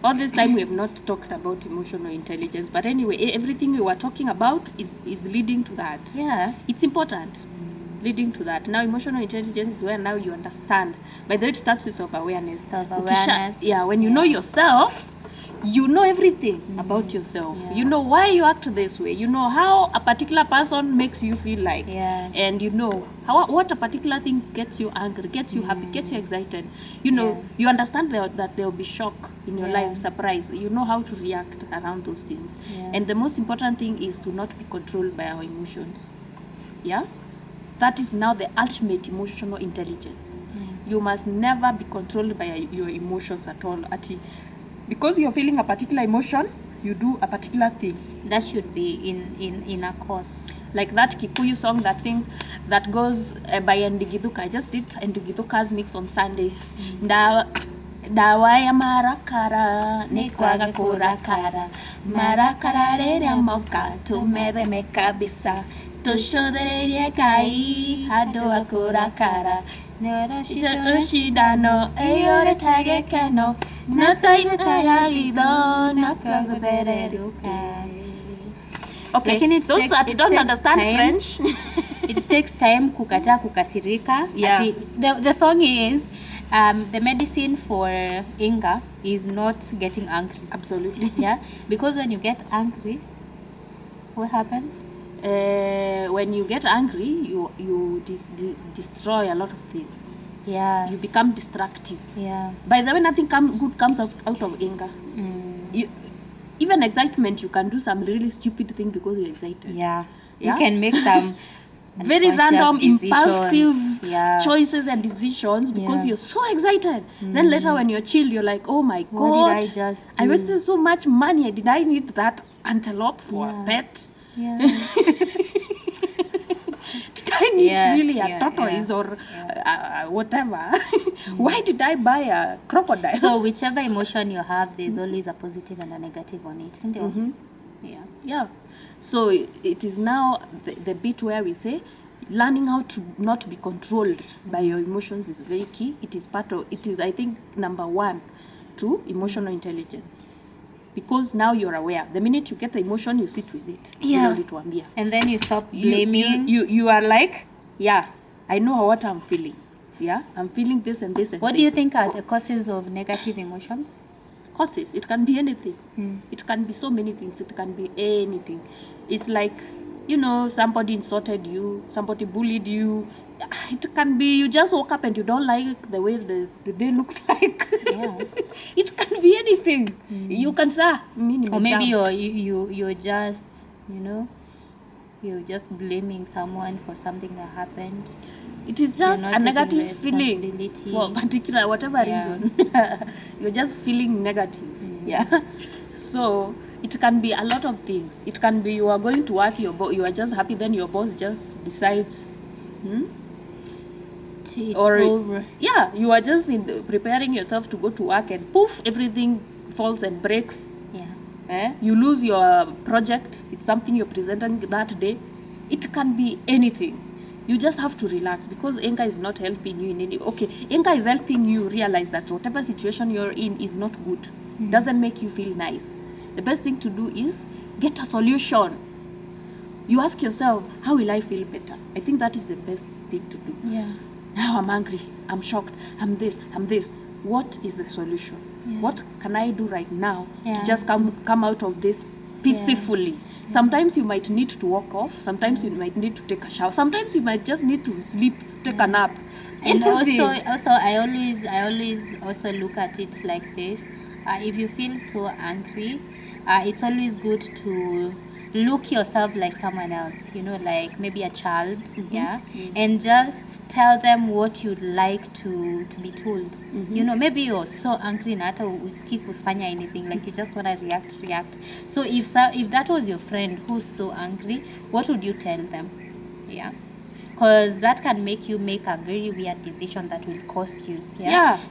all this time we have not talked about emotional intelligence, but anyway, everything we were talking about is leading to that. It's important. Leading to that. Now, emotional intelligence is where now you understand. By the way, it starts with self-awareness. When you know yourself, you know everything about yourself. You know why you act this way. You know how a particular person makes you feel like. And you know what a particular thing gets you angry, gets you happy, gets you excited. You understand that there will be shock in your life, surprise. You know how to react around those things. And the most important thing is to not be controlled by our emotions. That is now the ultimate emotional intelligence. You must never be controlled by your emotions at all. Because you're feeling a particular emotion, you do a particular thing. That should be in a course. Like that Kikuyu song that goes by Ndigithuka. I just did Ndigithuka's mix on Sunday. Dawa ya marakara ni kwaga kurakara, marakara rĩrĩa moka tumetheme kabisa, tũcũthĩrĩrie Ngai handũ ha kũrakara. Shidano eyore tage kano na time tayarido na kagbereruka. Okay, those that don't understand French, it takes time kukata kukasirika. The song is the medicine for anger is not getting angry. Absolutely. Because when you get angry, what happens? When you get angry, you destroy a lot of things. You become destructive. By the way, nothing good comes out of anger. Even excitement, you can do some really stupid thing because you're excited. You can make some very random, impulsive choices and decisions because you're so excited. Then later when you're chill, you're like, oh my God, what did I just do? I wasted so much money. Did I need that antelope for a pet? Did I need really a tortoise or whatever? Why did I buy a crocodile? So whichever emotion you have, there's always a positive and a negative on it, isn't it? So it is now the bit where we say learning how to not be controlled by your emotions is very key. It is I think number 1 to emotional intelligence. Because now you're aware. The minute you get the emotion, you sit with it. And then you stop blaming. You are like, I know what I'm feeling. I'm feeling this and this and What do you think are the causes of negative emotions? Causes, it can be anything. It can be so many things. It can be anything. It's like, somebody insulted you, somebody bullied you. It can be you just woke up and you don't like the way the day looks like. It can be anything. You can say, or maybe you're just, you're just blaming someone for something that happened. It is just a negative feeling for particular whatever reason. You're just feeling negative. So it can be a lot of things. It can be you are going to work, you are just happy, then your boss just decides over. You are just preparing yourself to go to work and poof, everything falls and breaks. You lose your project. It's something you're presenting that day. It can be anything. You just have to relax because anger is not helping you in any. Okay, anger is helping you realize that whatever situation you're in is not good. doesn't make you feel nice, the best thing to do is get a solution. You ask yourself, how will I feel better? I think that is the best thing to do. Yeah. Now I'm angry, I'm shocked, I'm this. What is the solution? What can I do right now to just come out of this peacefully? Sometimes you might need to walk off, sometimes you might need to take a shower, sometimes you might just need to sleep, take a nap. And also I always also look at it like this. If you feel so angry, it's always good to look yourself like someone else, like maybe a child, and just tell them what you'd like to be told. Maybe you're so angry na hata usikii kufanya anything, like you just want to react. So if that was your friend who's so angry, what would you tell them? Because that can make you make a very weird decision that will cost you.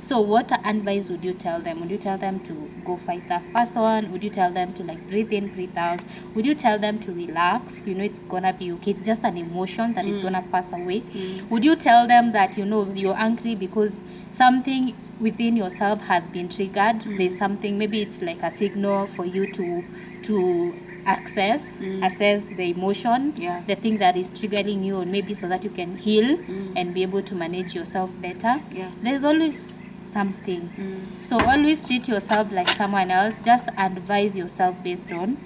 So what advice would you tell them? Would you tell them to go fight that person? Would you tell them to like breathe in, breathe out? Would you tell them to relax? It's gonna be okay. It's just an emotion that is gonna pass away. Would you tell them that you're angry because something within yourself has been triggered? There's something, maybe it's like a signal for you to assess the emotion, the thing that is triggering you, or maybe so that you can heal and be able to manage yourself better. There's always something. So always treat yourself like someone else. Just advise yourself based on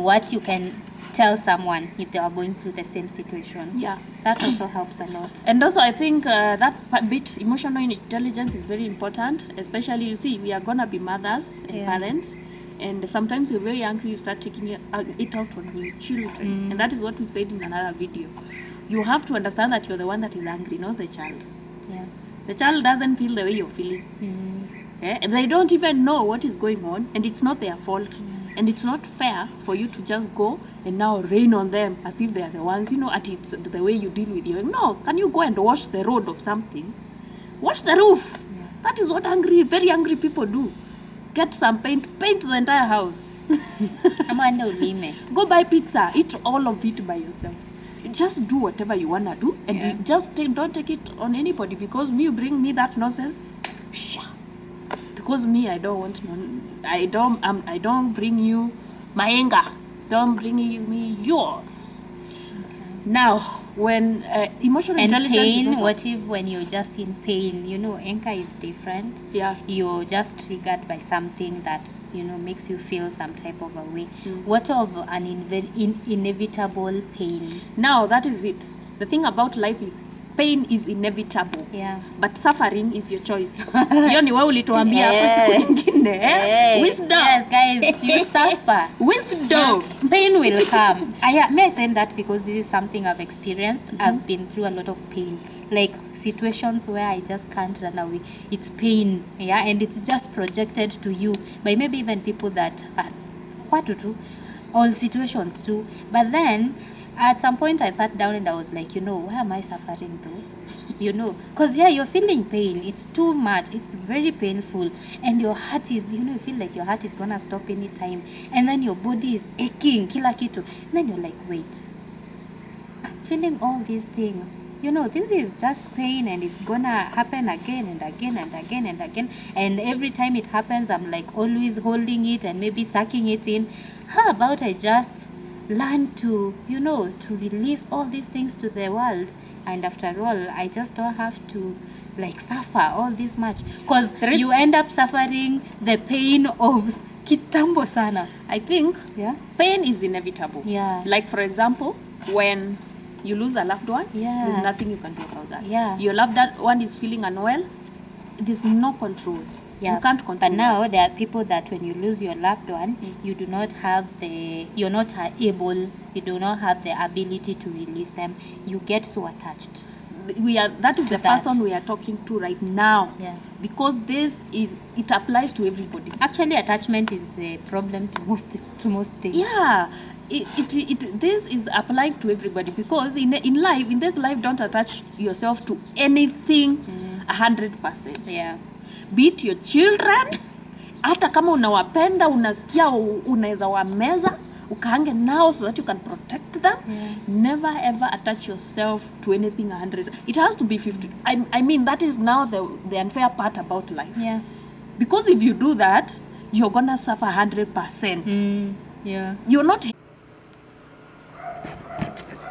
what you can tell someone if they are going through the same situation. That also helps a lot. And also I think that bit, emotional intelligence, is very important, especially, you see, we are gonna be mothers and parents. And sometimes you're very angry, you start taking it out on your children. And that is what we said in another video. You have to understand that you're the one that is angry, not the child. The child doesn't feel the way you're feeling. And they don't even know what is going on, and it's not their fault. And it's not fair for you to just go and now rain on them as if they are the ones, it's the way you deal with you. No, can you go and wash the road or something? Wash the roof. That is what very angry people do. Get some paint the entire house. Go buy pizza, eat all of it by yourself. Just do whatever you wanna do, and you just don't take it on anybody. Because you bring me that nonsense, because me, I don't bring you my anger. Don't bring me yours. Now, when emotional intelligence pain, is also, what if when you're just in pain, anger is different. You're just triggered by something that makes you feel some type of a way. What of an inevitable pain? Now that is it. The thing about life is pain is inevitable, but suffering is your choice. Hiyo ni wewe ulituambia hapo siku nyingine. Wisdom. Yes, guys, you suffer. Wisdom. Pain will come. May I say that because this is something I've experienced. I've been through a lot of pain, like situations where I just can't run away. It's pain, and it's just projected to you by maybe even people that are what to do, all situations too. But then at some point I sat down and I was like, why am I suffering though? Because you're feeling pain. It's too much. It's very painful. And your heart is, you feel like your heart is going to stop anytime. And then your body is aching, kila kitu. And then you're like, wait, I'm feeling all these things. This is just pain, and it's going to happen again and again and again and again. And every time it happens, I'm like always holding it and maybe sucking it in. How about I just learn to release all these things to the world, and after all I just don't have to like suffer all this much, because you end up suffering the pain of kitambo sana. I think pain is inevitable. Like for example, when you lose a loved one, there's nothing you can do about that. Your loved one is feeling unwell, there's no control. You can't control. But now there are people that when you lose your loved one, you do not have you're not able, you do not have the ability to release them. You get so attached. That is the person we are talking to right now. Because it applies to everybody. Actually, attachment is a problem to most things. This is applying to everybody, because in this life, don't attach yourself to anything 100%. Be it your children, hata kama unawapenda, unasikia unaweza wameza, ukaange nao so that you can protect them. Never ever attach yourself to anything 100. It has to be 50. I mean, that is now the unfair part about life. Because if you do that, you're gonna suffer 100%. Yeah. You're not.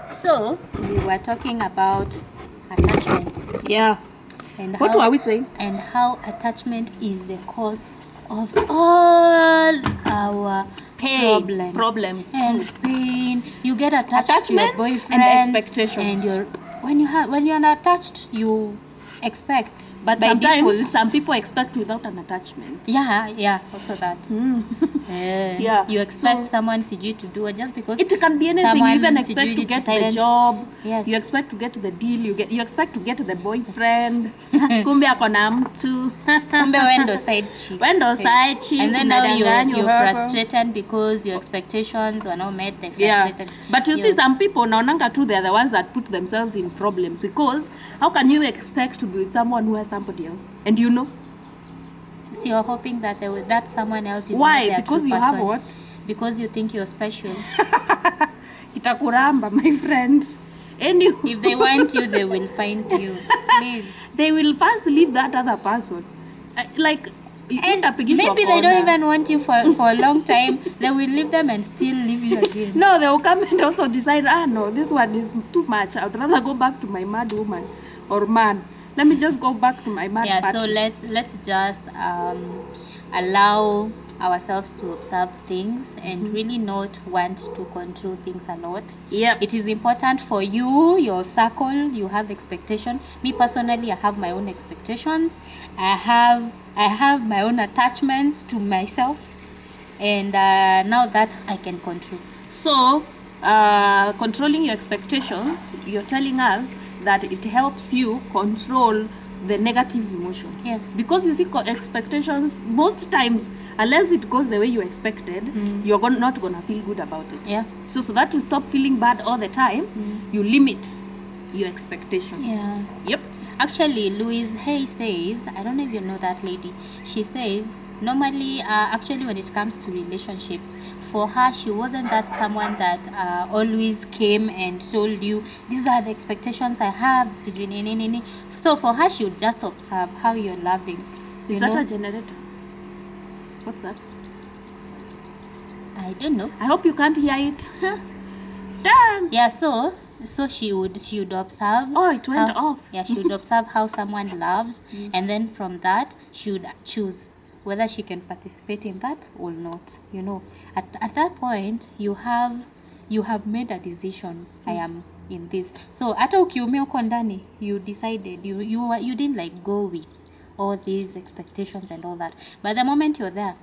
So we were talking about attachment. Yeah. And What how, were we saying? And how attachment is the cause of all our problems and true. pain. You get attached to your Attachment boyfriend and expectations. and when you're attached, you expect. But by sometimes default. some people expect without an attachment. Yeah, also that. Yeah. You expect So- someone CG to do it just because It can be anything. You someone even expect CG to get the decided- job. Yes. You expect to get the deal. You expect to get the boyfriend. Kumbe ako na mtu. Kumbe wendo side chick. Wendo side chick. And then now unadanganywa you're hapa. frustrated because your expectations were not met. They're Yeah, frustrated. but you see some people naonanga too, they're the ones that put themselves in problems, because how can you expect to be with someone who has somebody else and you know So you're hoping that that someone else is why? not their Because true you have person. what? Because you think you're special. Kitakuramba, my friend. Anyway, If they want you, they will find you. Please. they will first leave that other person. Like And maybe they don't even want you for a long time. They will leave them and still leave you again. No, they will come and also decide, no, this one is too much. I'd rather go back to my mad woman or man. Let me just go back to my mad Yeah, partner. so let's just allow ourselves to observe things and really not want to control things a lot. Yep. It is important for you, your circle, you have expectation. Me personally, I have my own expectations. I have my own attachments to myself, and now that I can control. So, controlling your expectations, you're telling us that it helps you control the negative emotions. Yes. Because you see, expectations, most times, unless it goes the way you expected, you're not going to feel good about it. Yeah. So that you stop feeling bad all the time, you limit your expectations. Yeah. Yep. Actually, Louise Hay says, I don't know if you know that lady, she says, normally, actually, when it comes to relationships, for her, she wasn't that someone that always came and told you, these are the expectations I have. So for her, she would just observe how you're loving. Is you that know? a generator? What's that? I don't know. I hope you can't hear it. Damn. Yeah, so she would observe. Oh, it went how- off. Yeah, she would observe how someone loves, and then from that she would choose whether she can participate in that or not. You know, at that point you have made a decision. I am in this. So hata ukiumia uko ndani, you decided you didn't like go with all these expectations and all that. But the moment you're there,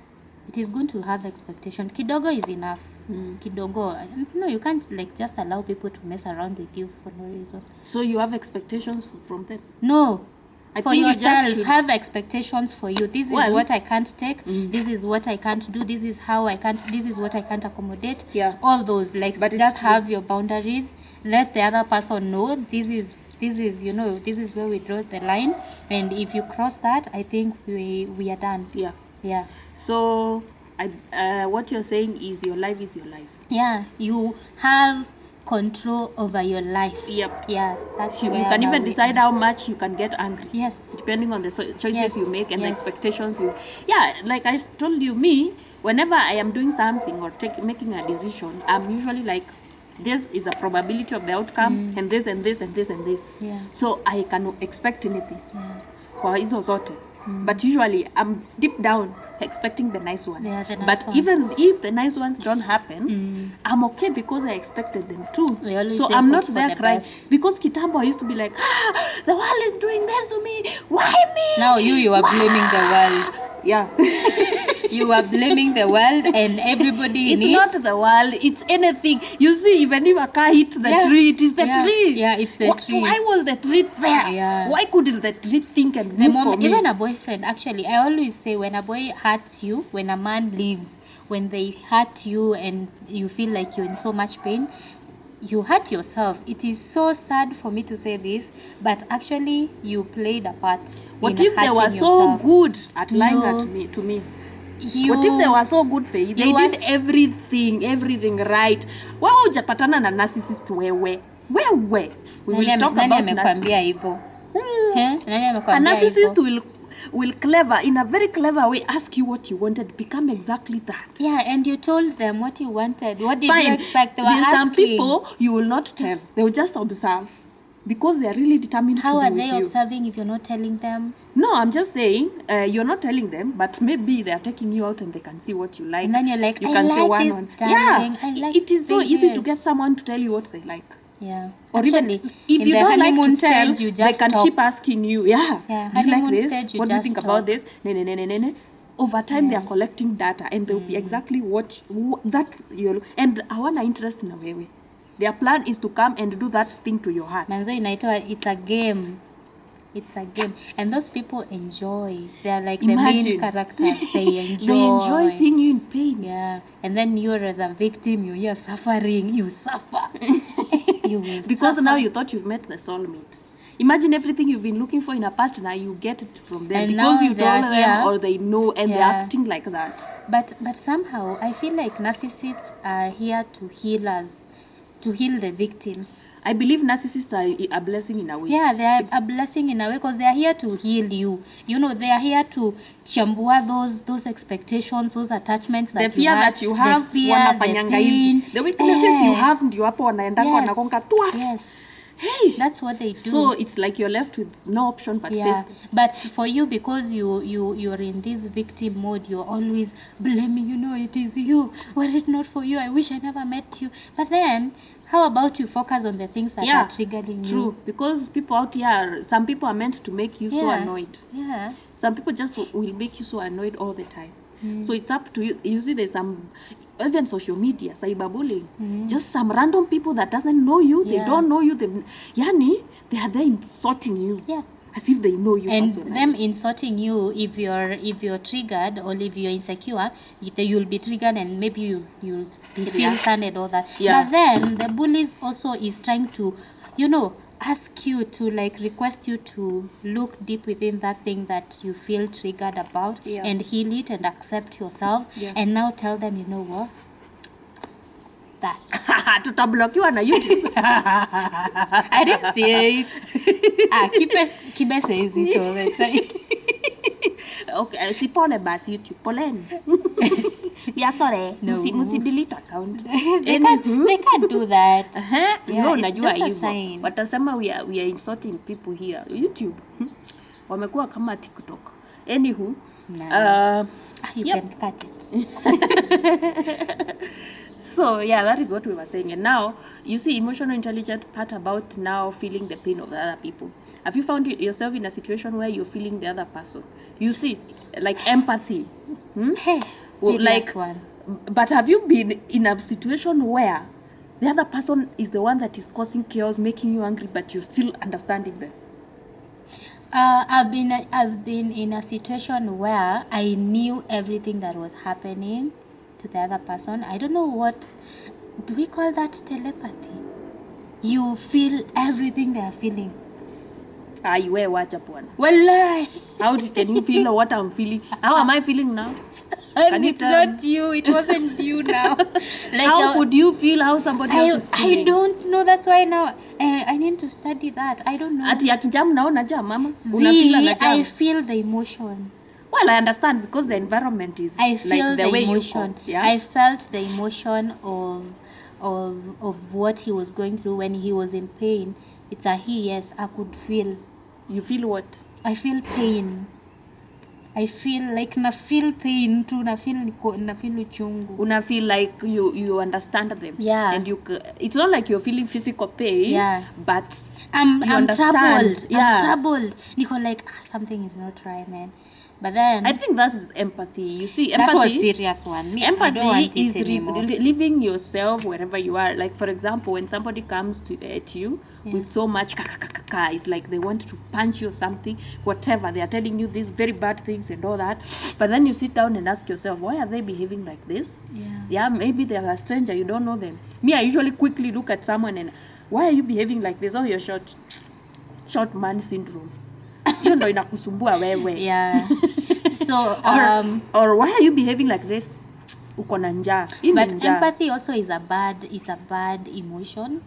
it is going to have expectation. Kidogo is enough. Kidogo. No, you can't like just allow people to mess around with you for no reason. So you have expectations from them? No. I For think you just yourself, should- have expectations for you. This is Well- what I can't take. This is what I can't do. This is how I can't. This is what I can't accommodate. Yeah. All those like But it's just true. have your boundaries. Let the other person know this is this is where we draw the line. And if you cross that, I think we are done. Yeah. Yeah. So, what you're saying is your life is your life. Yeah. You have control over your life. Yep. Yeah. That's You where can now even we decide are. how much you can get angry. Yes. Depending on the choices Yes, you make and the yes. expectations you... Yeah, like I told you, me, whenever I am doing something or making a decision, I'm usually like, this is a probability of the outcome, and this and this and this and this. Yeah. So I can expect anything. Yeah. Kwa hizo zote. But usually I'm deep down expecting the nice ones. Yeah, the nice but one. even if the nice ones don't happen, I'm okay because I expected them too. We always So say I'm hope not for there the crying. best. Because Kitambo I used to be like, the world is doing this to me. Why me? Now you are blaming the world. Yeah. You are blaming the world and everybody in It's it. not the world, it's anything. You see, even if a car hit the Yeah. tree, it is the Yeah. tree. Yeah, it's the tree. Why was the tree there? Yeah. Why couldn't the tree think and The move for moment, me? even a boyfriend, actually, I always say when a boy hurts you, when a man leaves, when they hurt you and you feel like you're in so much pain, you hurt yourself. It is so sad for me to say this, but actually you played a part. What in if they were hurting so yourself. good at lying No. to me? You, What if they were so good for you? They You did was- everything right. Wewe hujapatana na narcissist wewe. Wewe. We will talk nani about amekwambia narcissist. hivyo? Nani A amekwambia narcissist hivyo? will will clever, in a very clever way, ask you what you wanted, become exactly that. Yeah, and you told them what you wanted. What did Fine. you expect? They were There's some asking. people you will not tell. They will just observe because they are really determined How to are be they with you. observing if you're not telling them? No, I'm just saying, you're not telling them, but maybe they are taking you out and they can see what you like. And then you're like, you I can say like one this, one. darling. Yeah, I like it is so big easy hair. to get someone to tell you what they like. Yeah. Or Actually, even if in you the don't like honeymoon to tell, stage, you they just can talk. keep asking you. Yeah, Yeah, do you like honeymoon this? stage, you What do you just think about talk. this? Ne. Over time, they are collecting data, and they'll be exactly what that you're. And hawana interest in a way. Their plan is to come and do that thing to your heart. Manze inaitwa, it's a game. It's a game. And those people enjoy. They're like the main Imagine. characters. They enjoy. They enjoy seeing you in pain. Yeah. And then you're as a victim, you're here suffering. You suffer. You will Because suffer. now you thought you've met the soulmate. Imagine everything you've been looking for in a partner, you get it from them And because now you they told are them here. or they know and they're Yeah. acting like that. But somehow I feel like narcissists are here to heal us, to heal the victims. I believe narcissists are a blessing in a way. Yeah, they are a blessing in a way because they are here to heal you. You know, they are here to chambua those expectations, those attachments that The fear that you have, the fear, wanafanyanga the pain. hivi. The weaknesses you have ndio hapo wanaendanga Yes. wanagonga tuaf. Yes, Hey. that's what they do. So it's like you're left with no option but face yeah, but for you, because you're in this victim mode, you're always blaming. You know, it is you. Were it not for you, I wish I never met you. But then, how about you focus on the things that are triggering you? True, because people out here, some people are meant to make you so Yeah. annoyed. Yeah. Some people just will make you so annoyed all the time. So it's up to you. You see, there's some, even social media, cyberbullying. Just some random people that doesn't know you, they Yeah. don't know you. Yani, they are there insulting you. Yeah. As if they know you And personally. them insulting you, if you're triggered or if you're insecure, you'll be triggered and maybe you'll be feel React. sad and all that. Yeah. But then the bullies also is trying to, ask you to, like, request you to look deep within that thing that you feel triggered about, Yeah. and heal it and accept yourself. Yeah. And now tell them, you know what, that Tutablokiwa na YouTube. I didn't say it. Kibe says it all the time. Okay, si pole basi YouTube, poleni. Yeah, sorry. No. Musi delete account. They can't do that. Yeah, Yeah, it's unajua just a hivyo. sign. Watasema we are insulting people here. YouTube. Wamekuwa kama TikTok. Anywho, You yep. can cut it. So yeah, that is what we were saying. And now you see emotional intelligent part about now feeling the pain of the other people. Have you found yourself in a situation where you're feeling the other person? You see, like empathy. Hey, Well, serious one. But have you been in a situation where the other person is the one that is causing chaos, making you angry, but you're still understanding them? I've been in a situation where I knew everything that was happening to the other person. I don't know what do we call that, telepathy. You feel everything they are feeling. Aiwe wacha bwana. Wallahi. Can you feel what I'm feeling? How am I feeling now? And you it's tell not you. It wasn't you now. Like How could you feel how somebody else is feeling? I don't know. That's why now I need to study that. I don't know. Ati akijam naona jam mama. Unafeel na I jam. feel the emotion. Well, I understand because the environment is I feel like the the way emotion. you cope, yeah? I felt the emotion of what he was going through when he was in pain. It's a he, yes, I could feel. You feel what? I feel pain. I feel like na feel pain too, na feel uchungu. Una feel like you understand them. Yeah. And it's not like you're feeling physical pain. Yeah. But I'm understand. troubled. Yeah. I'm troubled. Nico, like, something is not right, man. But then I think that's empathy. You see, that was empathy. serious one. Me, I don't want Empathy it is anymore. living yourself wherever you are. Like, for example, when somebody comes at you with so much it's like they want to punch you or something, whatever. They are telling you these very bad things and all that. But then you sit down and ask yourself, why are they behaving like this? Yeah, maybe they're a stranger. You don't know them. Me, I usually quickly look at someone and, why are you behaving like this? Oh, you're short man syndrome. Hiyo ndo inakusumbua wewe. Yeah. So or why are you behaving like this? Uko na njaa. Hii ni but njaa. empathy also is a bad emotion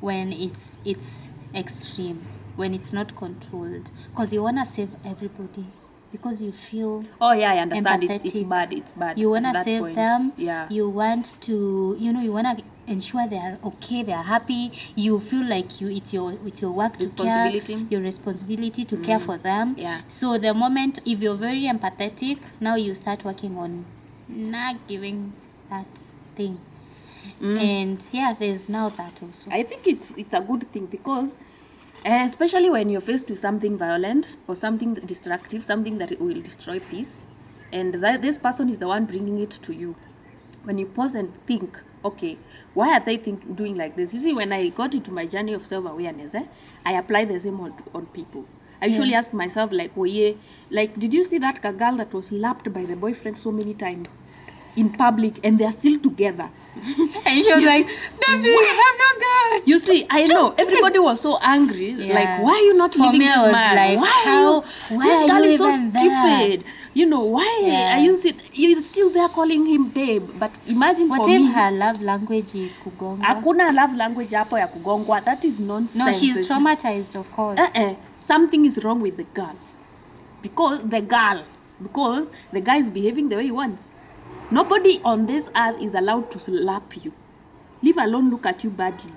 when it's extreme, when it's not controlled, because you want to save everybody. because you feel Oh yeah, I understand. It's empathetic. bad. It's bad. You at wanna that save point. them. Yeah. You want to, you wanna ensure they are okay, they are happy. You feel like it's your work to care, Responsibility. your responsibility to care for them. Yeah. So the moment, if you're very empathetic, now you start working on not giving that thing. And yeah, there's now that also. I think it's a good thing because especially when you're faced with something violent or something destructive, something that will destroy peace, and that this person is the one bringing it to you. When you pause and think, okay, why are they doing like this? You see, when I got into my journey of self-awareness, I apply the same on people. I usually ask myself, like, oh yeah, like, did you see that girl that was slapped by the boyfriend so many times in public and they're still together? And she was like, baby, I'm not good. You see, I know everybody was so angry. Yeah. Like, why are you not For leaving me, I this was man? like, Why this are girl you is so even there? stupid. You know, why Yeah. are you're still there calling him babe? But imagine What for if me, her love language is kugonga? hakuna love language hapo ya kugongwa. That is nonsense. No, she's traumatized, of course. Something is wrong with the girl. Because the guy is behaving the way he wants. Nobody on this earth is allowed to slap you. Leave alone look at you badly.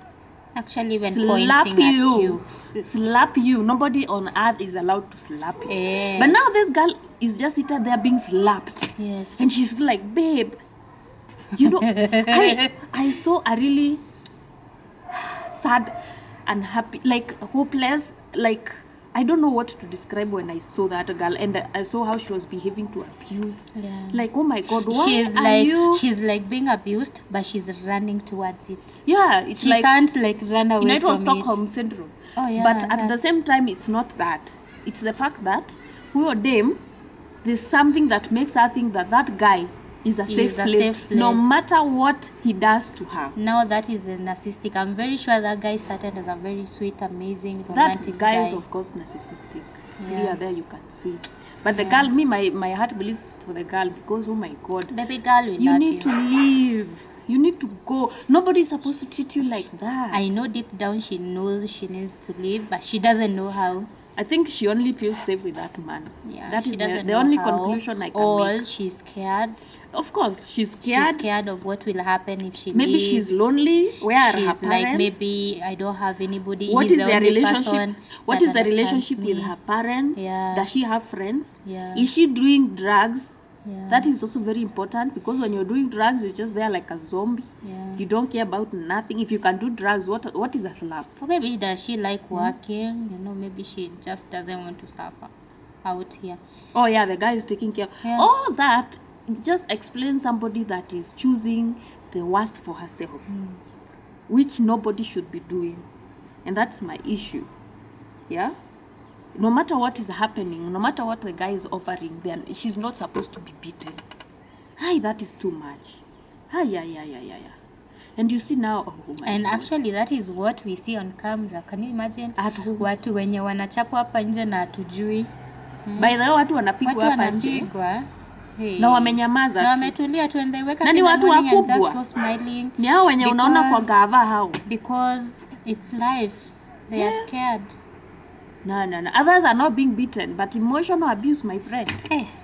Actually, even Slap pointing you. at you. Slap you. Nobody on earth is allowed to slap you. Eh. But now this girl is just sitting there being slapped. Yes. And she's like, babe, you know, I saw a really sad, unhappy, like hopeless, like I don't know what to describe when I saw that girl, and I saw how she was behaving to abuse. Yeah. Like, oh my God, why she's are like you? she's like being abused, but she's running towards it. Yeah, it's She like can't like run away you know, it from was Stockholm syndrome. Oh, yeah, But at yeah. the same time, it's not that. It's the fact that who or them, there's something that makes her think that that guy is a safe place, no matter what he does to her. Now that is a narcissistic. I'm very sure that guy started as a very sweet, amazing, romantic That guy is of course narcissistic. It's Yeah. clear there, you can see. But the girl, me, my heart bleeds for the girl because, oh my God, Baby girl will you love need to leave. You need to go. Nobody is supposed to treat you like that. I know deep down she knows she needs to leave, but she doesn't know how. I think she only feels safe with that man. Yeah, That she is doesn't the know only how. conclusion I can Or make. she's scared. Of course, she's scared. She's scared of what will happen if she Maybe leaves. she's lonely. Where are her She's parents? like, maybe I don't have anybody. What He's is the their only relationship? person What that is the understands relationship me. with her parents? Yeah. Does she have friends? Yeah. Is she doing drugs? Yeah. That is also very important because when you're doing drugs, you're just there like a zombie. Yeah. You don't care about nothing. If you can do drugs, what is a slap? Or maybe does she like working? You know, maybe she just doesn't want to suffer out here. Oh yeah, the guy is taking care. Yeah. All that it just explains somebody that is choosing the worst for herself, which nobody should be doing, and that's my issue. Yeah. No matter what is happening, no matter what the guy is offering, then she's not supposed to be beaten. Hi, that is too much. Hi, yeah. And you see now, oh my And God. actually that is what we see on camera. Can you imagine? At home. Watu wenye wanachapwa hapa nje na hatujui. By the way, watu Watu wanapigwa hapa nje wanapigwa. Hey. na wamenyamaza Na tu. wametulia tu and they wake up Na in ni the watu morning and just wakubwa. go smiling. Ni hao wenye unaona kwa Because- gava hao. Because it's life. They are Yeah. scared. No. Others are not being beaten, but emotional abuse, my friend.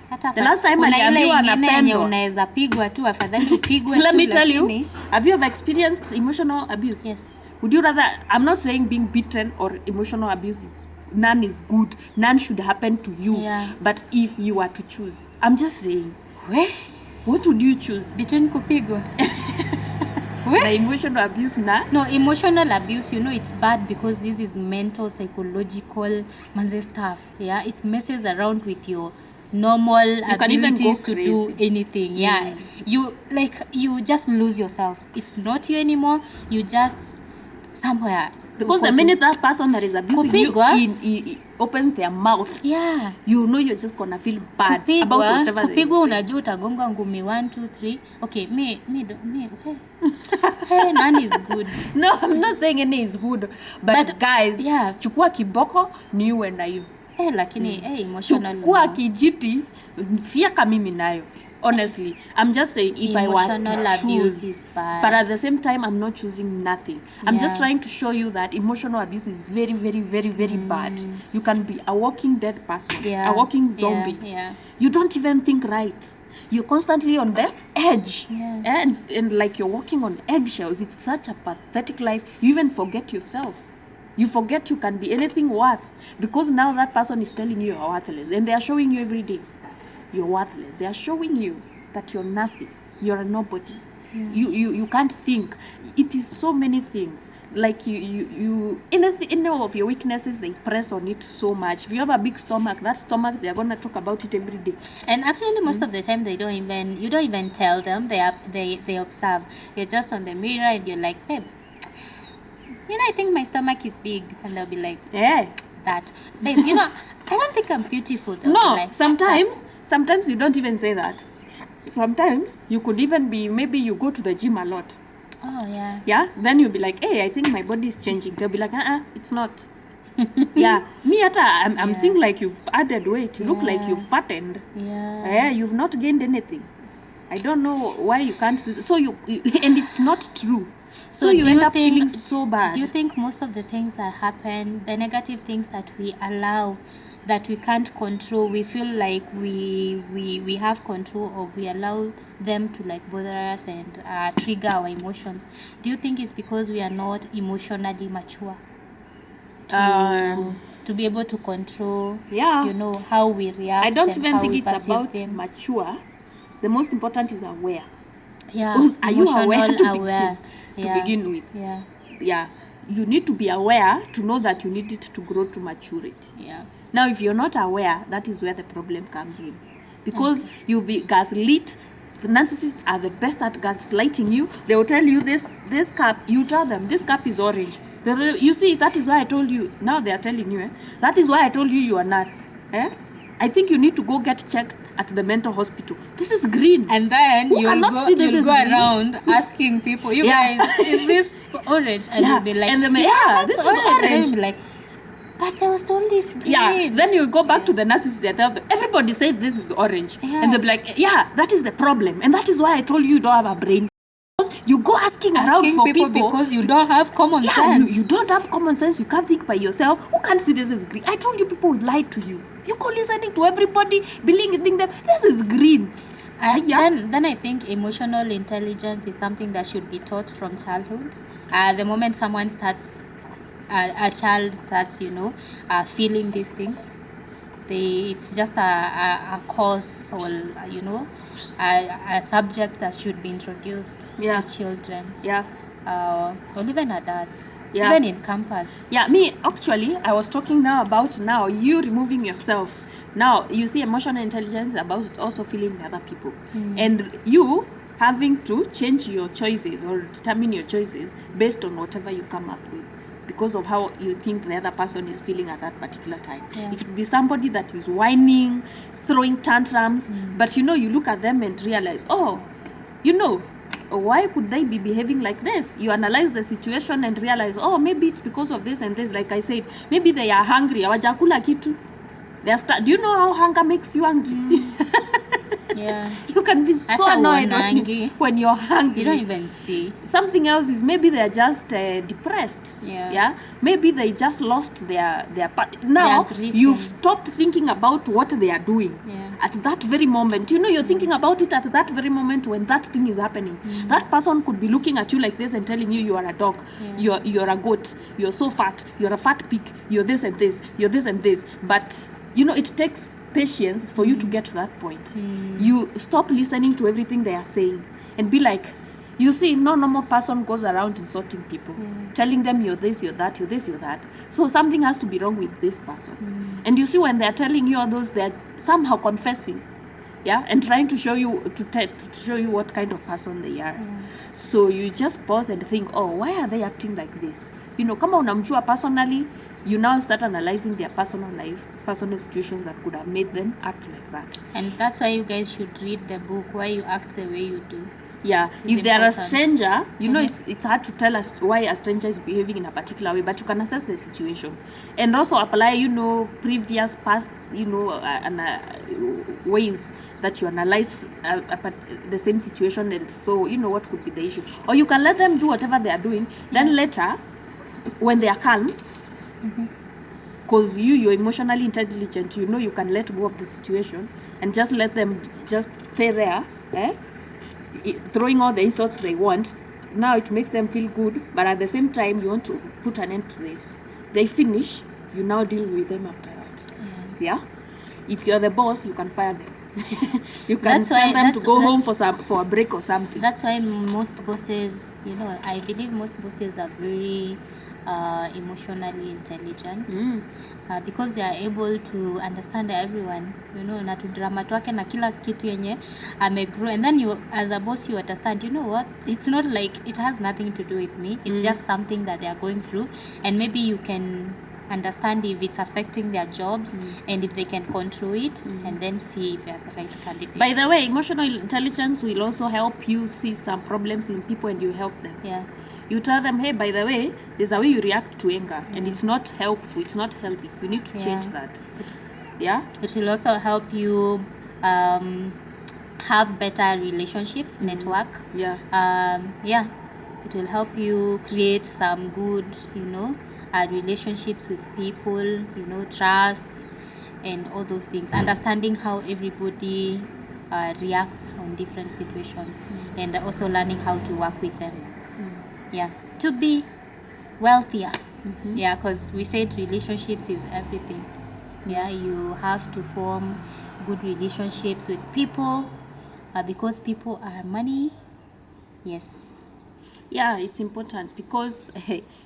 Hata The last time kuna ile aliambiwa ingine yenye anapendwa. unaweza pigwa tu, afadhali upigwe Let tu, me tell you, lakini- have you ever experienced emotional abuse? Yes. Would you rather, I'm not saying being beaten or emotional abuse is, none is good. None should happen to you. Yeah. But if you were to choose, I'm just saying, what would you choose? Between kupigwa. The emotional abuse na? No, emotional abuse, you know, it's bad because this is mental, psychological, manze stuff. Yeah, it messes around with your normal can even abilities go to crazy. do anything. Yeah, you just lose yourself. It's not you anymore. You just somewhere. Because the uko tu- minute that person that is abusing Kupigwa. you he opens their mouth, yeah. you know you're just gonna feel bad about whatever they kupigwa say. unajua utagonga ngumi 1 2 3. Okay, me hey, none is good. No, I'm not saying any is good, but, But, guys, yeah. chukua kiboko ni uwe na you. Lakini emotional Chukua kijiti, fiaka mimi nayo. Honestly, I'm just saying, if I were Emotional to abuse choose, is bad. but at the same time, I'm not choosing nothing. I'm just Yeah. trying to show you that emotional abuse is very, very, very, very bad. You can be a walking dead person, Yeah. a walking zombie. Yeah. You don't even think right. You're constantly on the edge. Yeah. And like you're walking on eggshells. It's such a pathetic life. You even forget yourself. You forget you can be anything worth. Because now that person is telling you you're worthless. And they are showing you every day you're worthless. They are showing you that you're nothing. You're a nobody. You can't think. It is so many things. Like you any of your weaknesses, they press on it so much. If you have a big stomach, that stomach, they're gonna talk about it every day. And actually, most of the time, you don't even tell them. They observe. You're just on the mirror, and you're like, babe, I think my stomach is big, and they'll be like, Yeah. that, babe, I don't think I'm beautiful. They'll be No, like, sometimes you don't even say that. Sometimes you could even be, maybe you go to the gym a lot. oh yeah. Yeah, then you'll be like, hey, I think my body is changing. They'll be like, it's not. Yeah, me I'm seeing like you've added weight. You look like you've fattened. Yeah. You've not gained anything. I don't know why you can't see. So you and it's not true. So you do end you up think- feeling so bad. Do you think most of the things that happen, the negative things that we allow, that we can't control, we feel like we have control of, we allow them to like bother us and trigger our emotions? Do you think it's because we are not emotionally mature to be able to control, Yeah. how we react? I don't and even how think we it's perceive about them? mature. The most important is aware. Yeah, Because are you aware emotional to aware. begin with? Yeah, Yeah, you need to be aware to know that you need it to grow to maturity. yeah. Now, if you're not aware, that is where the problem comes in. Because you'll be gaslit. The narcissists are the best at gaslighting you. They will tell you this cup, you tell them, this cup is orange. You see, that is why I told you. Now they are telling you, that is why I told you are nuts. I think you need to go get checked at the mental hospital. This is green. And then Who cannot see this you'll is go green? around asking people, you Yeah. guys, is this orange? And Yeah. they'll be like, And they may- yeah, this that's is orange. And orange. they'll be like, but I was told it's green. Yeah, then you go back to the narcissist and tell them, everybody said this is orange. Yeah. And they'll be like, yeah, that is the problem. And that is why I told you don't have a brain. Because you go asking around Asking for people people. because you don't have common Yeah, sense. you don't have common sense. You can't think by yourself. Who can't see this is green? I told you people would lie to you. You go listening to everybody, believing them, this is green. Yeah. Then I think emotional intelligence is something that should be taught from childhood. The moment someone starts, a child starts, feeling these things, it's just a course or a subject that should be introduced Yeah. to children, Yeah. or even adults, Yeah. even in campus. Yeah, me, actually, I was talking now about you removing yourself. Now, you see, emotional intelligence is about also feeling the other people. And you having to change your choices or determine your choices based on whatever you come up with because of how you think the other person is feeling at that particular time. Yeah. It could be somebody that is whining, throwing tantrums, but you look at them and realize, why could they be behaving like this? You analyze the situation and realize, maybe it's because of this and this. Like I said, maybe they are hungry. Hawajakula kitu. Do you know how hunger makes you angry? Yeah. You can be so Hata annoyed uonangi. when you're hungry. You don't even see. Something else is maybe they're just depressed. Yeah. Maybe they just lost their part. Now They are grieving. you've stopped thinking about what they are doing. Yeah. At that very moment, you're thinking about it at that very moment when that thing is happening. That person could be looking at you like this and telling you are a dog, you're a goat, you're so fat, you're a fat pig, you're this and this, you're this and this. But it takes patience for you to get to that point. You stop listening to everything they are saying and be like, you see, no normal person goes around insulting people, telling them you're this, you're that, you're this, you're that. So something has to be wrong with this person. And you see, when they're telling you all those, they're somehow confessing, and trying to show you to show you what kind of person they are. So you just pause and think, why are they acting like this? Kama unamjua personally, you now start analyzing their personal life, personal situations that could have made them act like that. And that's why you guys should read the book, Why You Act the Way You Do. Yeah, is if they are a important. stranger, you know, it's hard to tell us why a stranger is behaving in a particular way, but you can assess the situation and also apply, you know, previous past, you know, ways that you analyze the same situation, and so you know what could be the issue. Or you can let them do whatever they are doing, then later, when they are calm, because you're emotionally intelligent, you know you can let go of the situation and just let them just stay there, throwing all the insults they want. Now it makes them feel good, but at the same time you want to put an end to this. They finish, you now deal with them after that. Yeah, if you're the boss, you can fire them. You can That's why- tell them to that's- go home that's- for a break or something. That's why most bosses, you know, I believe most bosses are very emotionally intelligent, because they are able to understand everyone, you know, na tu drama twake na kila kitu yenye amegrow, and then you as a boss you understand, you know what, it's not like it has nothing to do with me, it's just something that they are going through, and maybe you can understand if it's affecting their jobs and if they can control it, and then see if they're the right candidate. By the way, emotional intelligence will also help you see some problems in people and you help them. Yeah. You tell them, hey, by the way, there's a way you react to anger and it's not helpful, it's not healthy. You need to change that. Yeah? It will also help you have better relationships, network. Yeah. Yeah, it will help you create some good, you know, relationships with people, you know, trust and all those things. Understanding how everybody reacts on different situations, and also learning how to work with them. Yeah, to be wealthier. Yeah, because we said relationships is everything. Yeah, you have to form good relationships with people, because people are money. Yes. Yeah, it's important because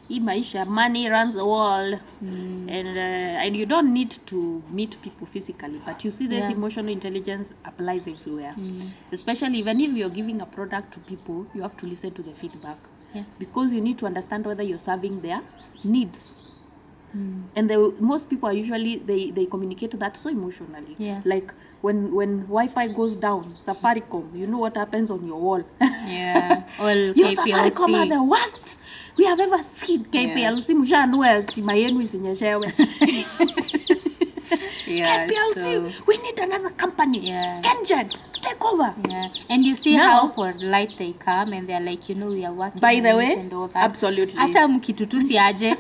in maisha, money runs the world, and you don't need to meet people physically, but you see this Yeah. emotional intelligence applies everywhere. Especially even if you're giving a product to people, you have to listen to the feedback. Yeah. Because you need to understand whether you're serving their needs. And most people are usually they communicate that so emotionally. Yeah. Like when Wi-Fi goes down, Safaricom, you know what happens on your wall. Yeah. All Your Safaricom are KPLC. the worst we have ever seen. KPLC mshanua stima yenu isinyeshewe. Yeah. KPLC, So, we need another company. Yeah. Kengen, take over. yeah. And you see Now- how polite they come, and they're like, you know, we are working By the on way, it and all that. absolutely. Hata mkitutusi aje,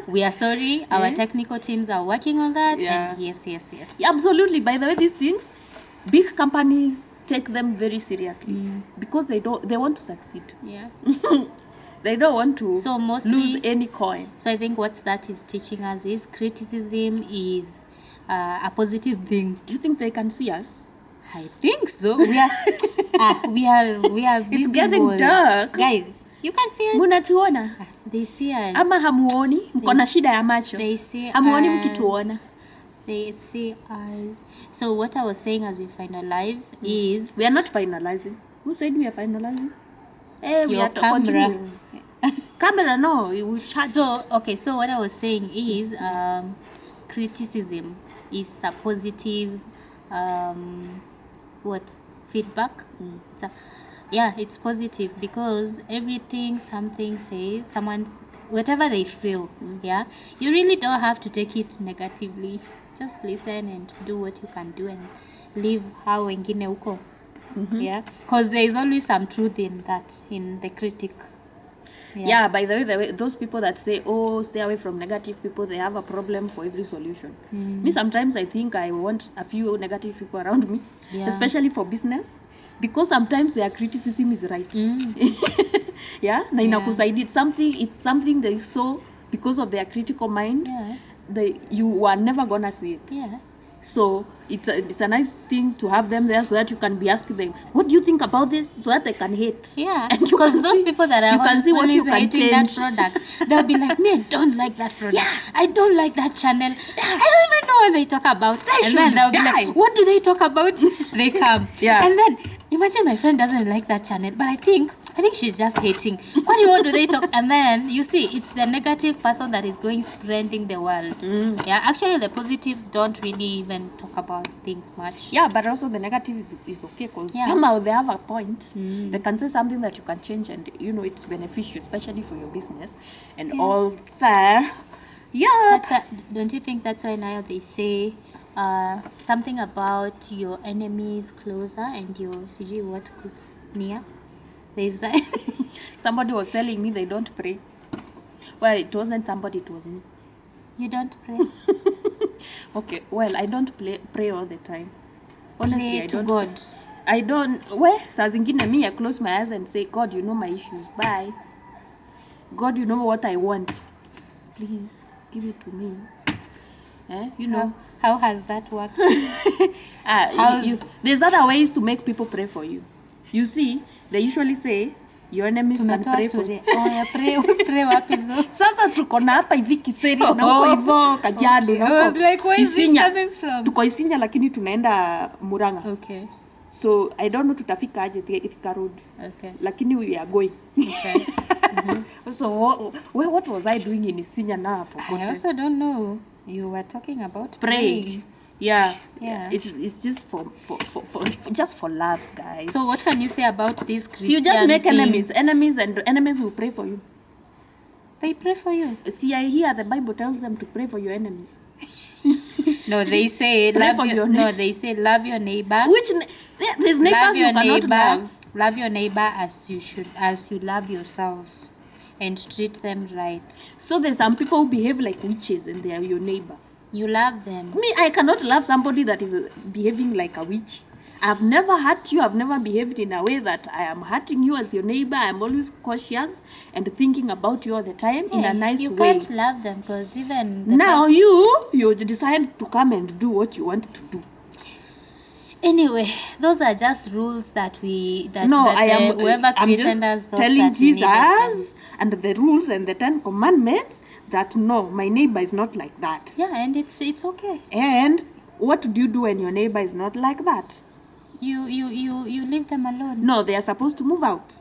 we are sorry. Our technical teams are working on that. Yeah. And yes. Yeah, absolutely. By the way, these things, big companies take them very seriously because they want to succeed. Yeah. They don't want to So mostly- lose any coin. So I think what that is teaching us is criticism is a positive thing. Do you think they can see us? I think so. We are It's visible. getting dark. Guys, you can see us. Munatuona They see us. ama hamuoni? Mko na shida ya macho? They see Hamuoni us. mkituona? They see us. So what I was saying as we finalize is We are not finalizing. Who said we are finalizing? We your are camera. continuing. Camera, no. We will charge. So okay, so what I was saying is criticism is a positive feedback. Yeah, it's positive because everything something says, someone, whatever they feel, yeah, you really don't have to take it negatively. Just listen and do what you can do and live how wengine uko. Yeah, because there is always some truth in that, in the critic. Yeah, by the way, those people that say, oh, stay away from negative people, they have a problem for every solution. Me, sometimes I think I want a few negative people around me, Yeah. especially for business, because sometimes their criticism is right. Yeah, na inakusaidia. It's something they saw because of their critical mind. Yeah. You were never gonna see it. Yeah. So it's a nice thing to have them there so that you can be asking them, what do you think about this? So that they can hate. Yeah, And you because can those see- people that are you can see what you always can hating change. that product, they'll be like, me, I don't like that product. Yeah. I don't like that channel. I don't even know what they talk about. They and then should they'll die. be like, what do they talk about? They come. Yeah. And then imagine my friend doesn't like that channel, but I think I think she's just hating. What do they talk? And then you see, it's the negative person that is going spreading the world. Yeah, actually, the positives don't really even talk about things much. Yeah, but also the negative is okay because somehow they have a point. They can say something that you can change, and it's beneficial, especially for your business and all that. Yeah. Don't you think that's why now they say something about your enemies closer and your sijui what near? There's that. Somebody was telling me they don't pray. Well, it wasn't somebody, it was me. You don't pray? Okay, well, I don't pray all the time. Honestly, Pray I to don't. God. I don't. Well, saa zingine me, I close my eyes and say, God, you know my issues. Bye. God, you know what I want. Please, give it to me. How has that worked? There's other ways to make people pray for you. You see, they usually say your enemies can pray for you. Pray wapi though? Sasa tuko na hapa hivi Kiseri na huko hivyo Kajiado na I was like, where is this coming from? Tuko Isinya lakini tunaenda Murang'a. Okay. So I don't know tutafika aje Thika Road. Okay. Lakini we are going. Okay. So what was I doing in Isinya now? I also don't know. You were talking about praying. Yeah. Yeah. It's just for just for laughs, guys. So what can you say about this Christian? So you just make thing? enemies, and enemies will pray for you. They pray for you. See, I hear the Bible tells them to pray for your enemies. No, they say they say love your neighbor. There's neighbors you cannot love. Love your neighbor as you love yourself, and treat them right. So there's some people who behave like witches and they are your neighbor. You love them. Me, I cannot love somebody that is behaving like a witch. I've never hurt you. I've never behaved in a way that I am hurting you as your neighbor. I'm always cautious and thinking about you all the time in a nice you way. You can't love them because even now you decide to come and do what you want to do. Anyway, those are just rules that whoever I'm created just us thought telling that Jesus and the rules and the 10 commandments that no, my neighbor is not like that. Yeah, and it's okay. And what do you do when your neighbor is not like that? You leave them alone. No, they are supposed to move out.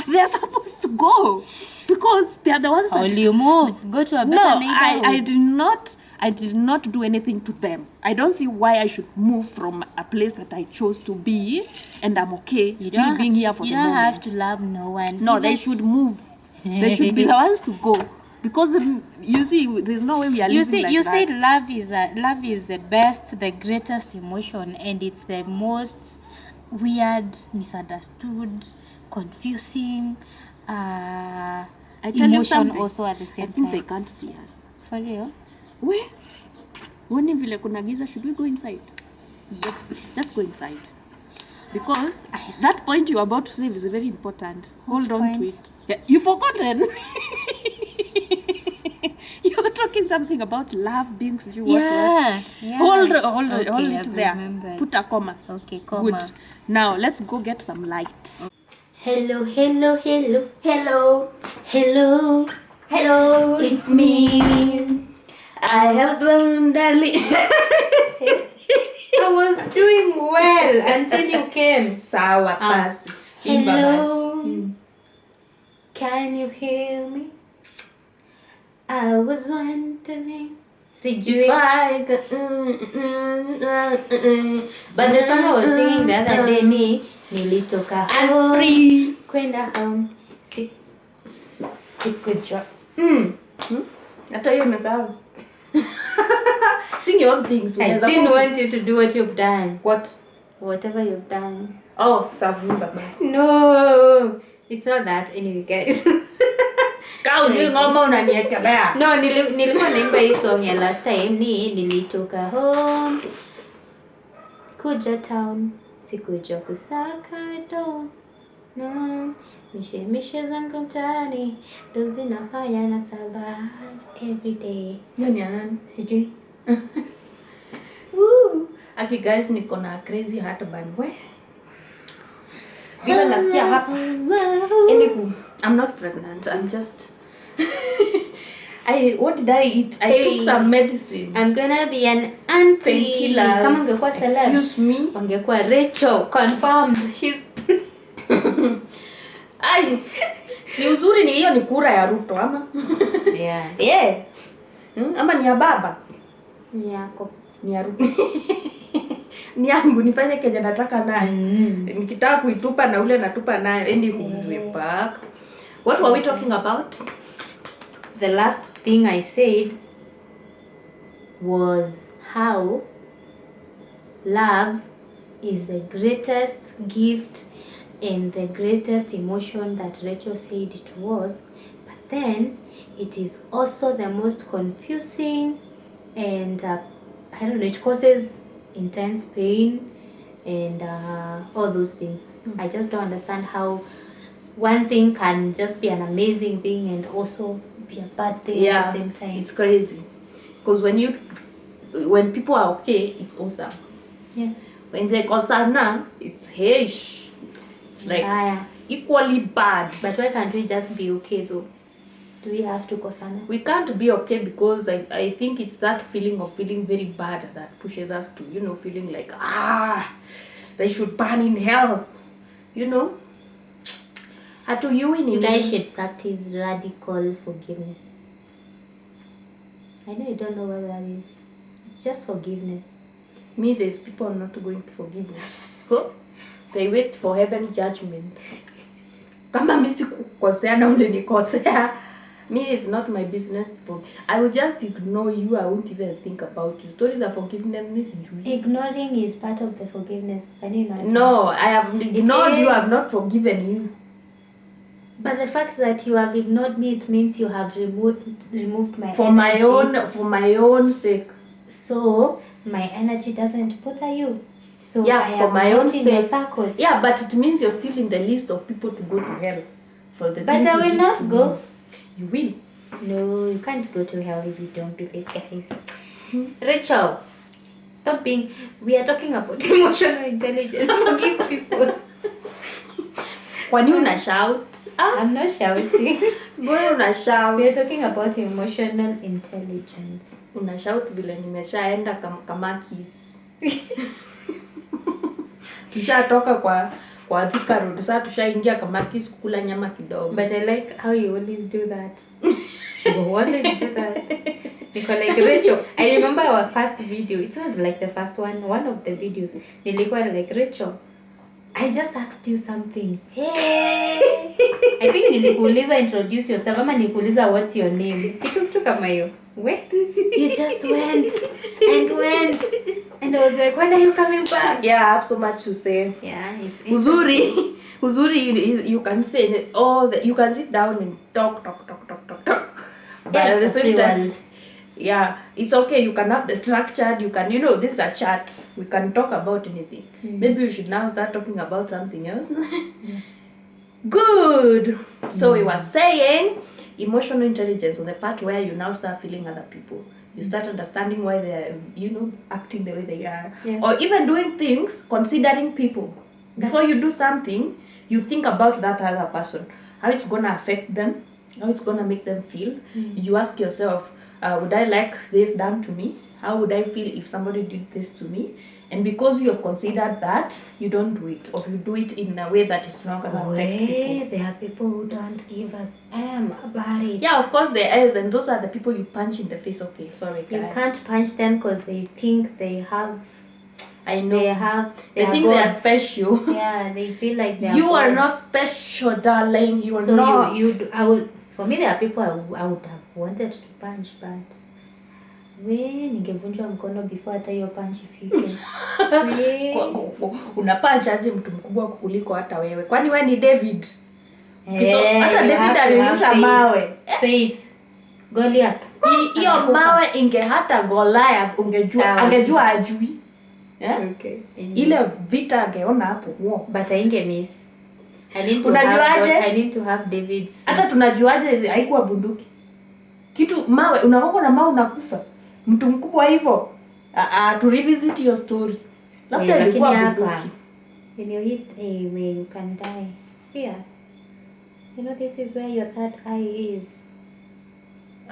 They are supposed to go because they are the ones that only you move. Go to a better neighborhood. I did not do anything to them. I don't see why I should move from a place that I chose to be, and I'm okay still being here for the moment. You don't have to love no one. No, they should move. They should be the ones to go. Because you see, there's no way we are living like that. You said love is the best, the greatest emotion, and it's the most weird, misunderstood, confusing emotion also at the same time. I think they can't see us. For real? Where? When vile kuna giza, should we go inside? Yep. Let's go inside. Because that point you're about to say is very important. Hold on to it. Yeah, you've forgotten. You were talking something about love being Yeah. Hold okay, it there. Remembered. Put a comma. Okay, comma. Good. Now let's go get some lights. Hello. It's me. I have found darling. I was doing well until you came. Sawa basi. Hello. Can you hear me? I was wondering. Sijui. But the song I was singing the other day ni nilitoka I'm free. Kwenda home. Sikujua. Hata hiyo umesahau. Sing your own things. I didn't want you to do what you've done. What? Whatever you've done. Oh, savumba basi. No, it's not that anyway, guys. Kau ndio ngoma unaniekelea. No, nilikuwa naimba hii song ya last time nilitoka home kuja town, sikujua kusaka do. No, mishe zangu mtaani ndo zinafanya na survive every day. Nani nani? Sijui. Aki guys, niko na crazy heartburn. We. Bila nasikia hapa. Anywho, I'm not pregnant. I'm just what did I eat? I took some medicine. I'm gonna be an auntie. Painkillers. Kama ungekuwa celeb. Excuse me. Ungekuwa Rachel. Confirmed. She's Ai. Si uzuri ni hiyo ni kura ya Ruto ama? Yeah. Yeah. Ama ni ya baba? Ni yako. Ni ya Ruto. Ni yangu nifanye kenye nataka naye. Nikitaka kuitupa na ule natupa naye and who's way back. What were we talking about? The last thing I said was how love is the greatest gift and the greatest emotion that Rachel said it was, but then it is also the most confusing and I don't know, it causes intense pain and all those things. I just don't understand how one thing can just be an amazing thing and also be a bad thing at the same time. It's crazy. Because when people are okay, it's awesome. Yeah. When they kosana, it's heish. It's like equally bad. But why can't we just be okay though? Do we have to kosana? We can't be okay because I think it's that feeling of feeling very bad that pushes us to, feeling like, they should burn in hell. You guys should practice radical forgiveness. I know you don't know what that is. It's just forgiveness. Me, there's people I'm not going to forgive me. They wait for heaven judgment. Kama mimi sikukosea na ule nikosea. Me, it's not my business to forgive. I will just ignore you. I won't even think about you. Stories of forgiveness. Ignoring is part of the forgiveness. Can you imagine? No, I have ignored you. I have not forgiven you. But the fact that you have ignored me, it means you have removed my for energy. For my own sake. So my energy doesn't bother you. So yeah, for my own sake. Circle. Yeah, but it means you're still in the list of people to go to hell. For the but I will not go. You will. No, you can't go to hell if you don't believe, guys. Rachel, stop being. We are talking about emotional intelligence. Forgive people. When you na shout. I'm not shouting. Boy, una shout. We are talking about emotional intelligence. Una shout vile nimeshaenda Kamakis. Tushatoka kwa Thika Road. Sasa tushaingia Kamakis kukula nyama kidogo. But I like how you always do that. You always do that. Niko like Rachel. I remember our first video. It's not like the first one. One of the videos. Nilikuwa like Rachel. I just asked you something. Hey. I think nilikuuliza introduce yourself ama nilikuuliza what's your name. Kitu kama hiyo. You just went. And I was like, when are you coming back? Yeah, I have so much to say. Yeah, it's Uzuri, you can say you can sit down and talk. But yeah, at the it's same time, world. yeah, it's okay. You can have the structured. You can, this is a chat. We can talk about anything. Maybe we should now start talking about something else. Good. So we were saying emotional intelligence on the part where you now start feeling other people. You start understanding why they're, acting the way they are. Yeah. Or even doing things, considering people. Before you do something, you think about that other person. How it's going to affect them. How it's going to make them feel. You ask yourself, would I like this done to me? How would I feel if somebody did this to me? And because you have considered that, you don't do it. Or you do it in a way that it's not going to affect people. There are people who don't give a damn about it. Yeah, of course there is. And those are the people you punch in the face. Okay, sorry guys. You can't punch them because they think they have... I know. They think they are special. Yeah, they feel like they are You are gods. not special, darling. You are so not. For me, there are people I would have wanted to punch, but... ningevunjwa mkono before hata hiyo punch ifike. Unapunch aje mtu mkubwa kukuliko hata wewe? Kwani wewe ni David? Hata David alirusha mawe. Faith. Goliath. Hiyo mawe hata Goliath angejua ajui. Yeah? Okay. Ile vita angeona hapo. Wow. But ainge miss. I need to have David's. Hata tunajuaje haikuwa bunduki? Kitu mawe unagonga na mawe unakufa. Mtu mkubwa hivyo. To revisit your story. Labda ilikuwa bunduki. When you hit where you can die. Here. This is where your third eye is.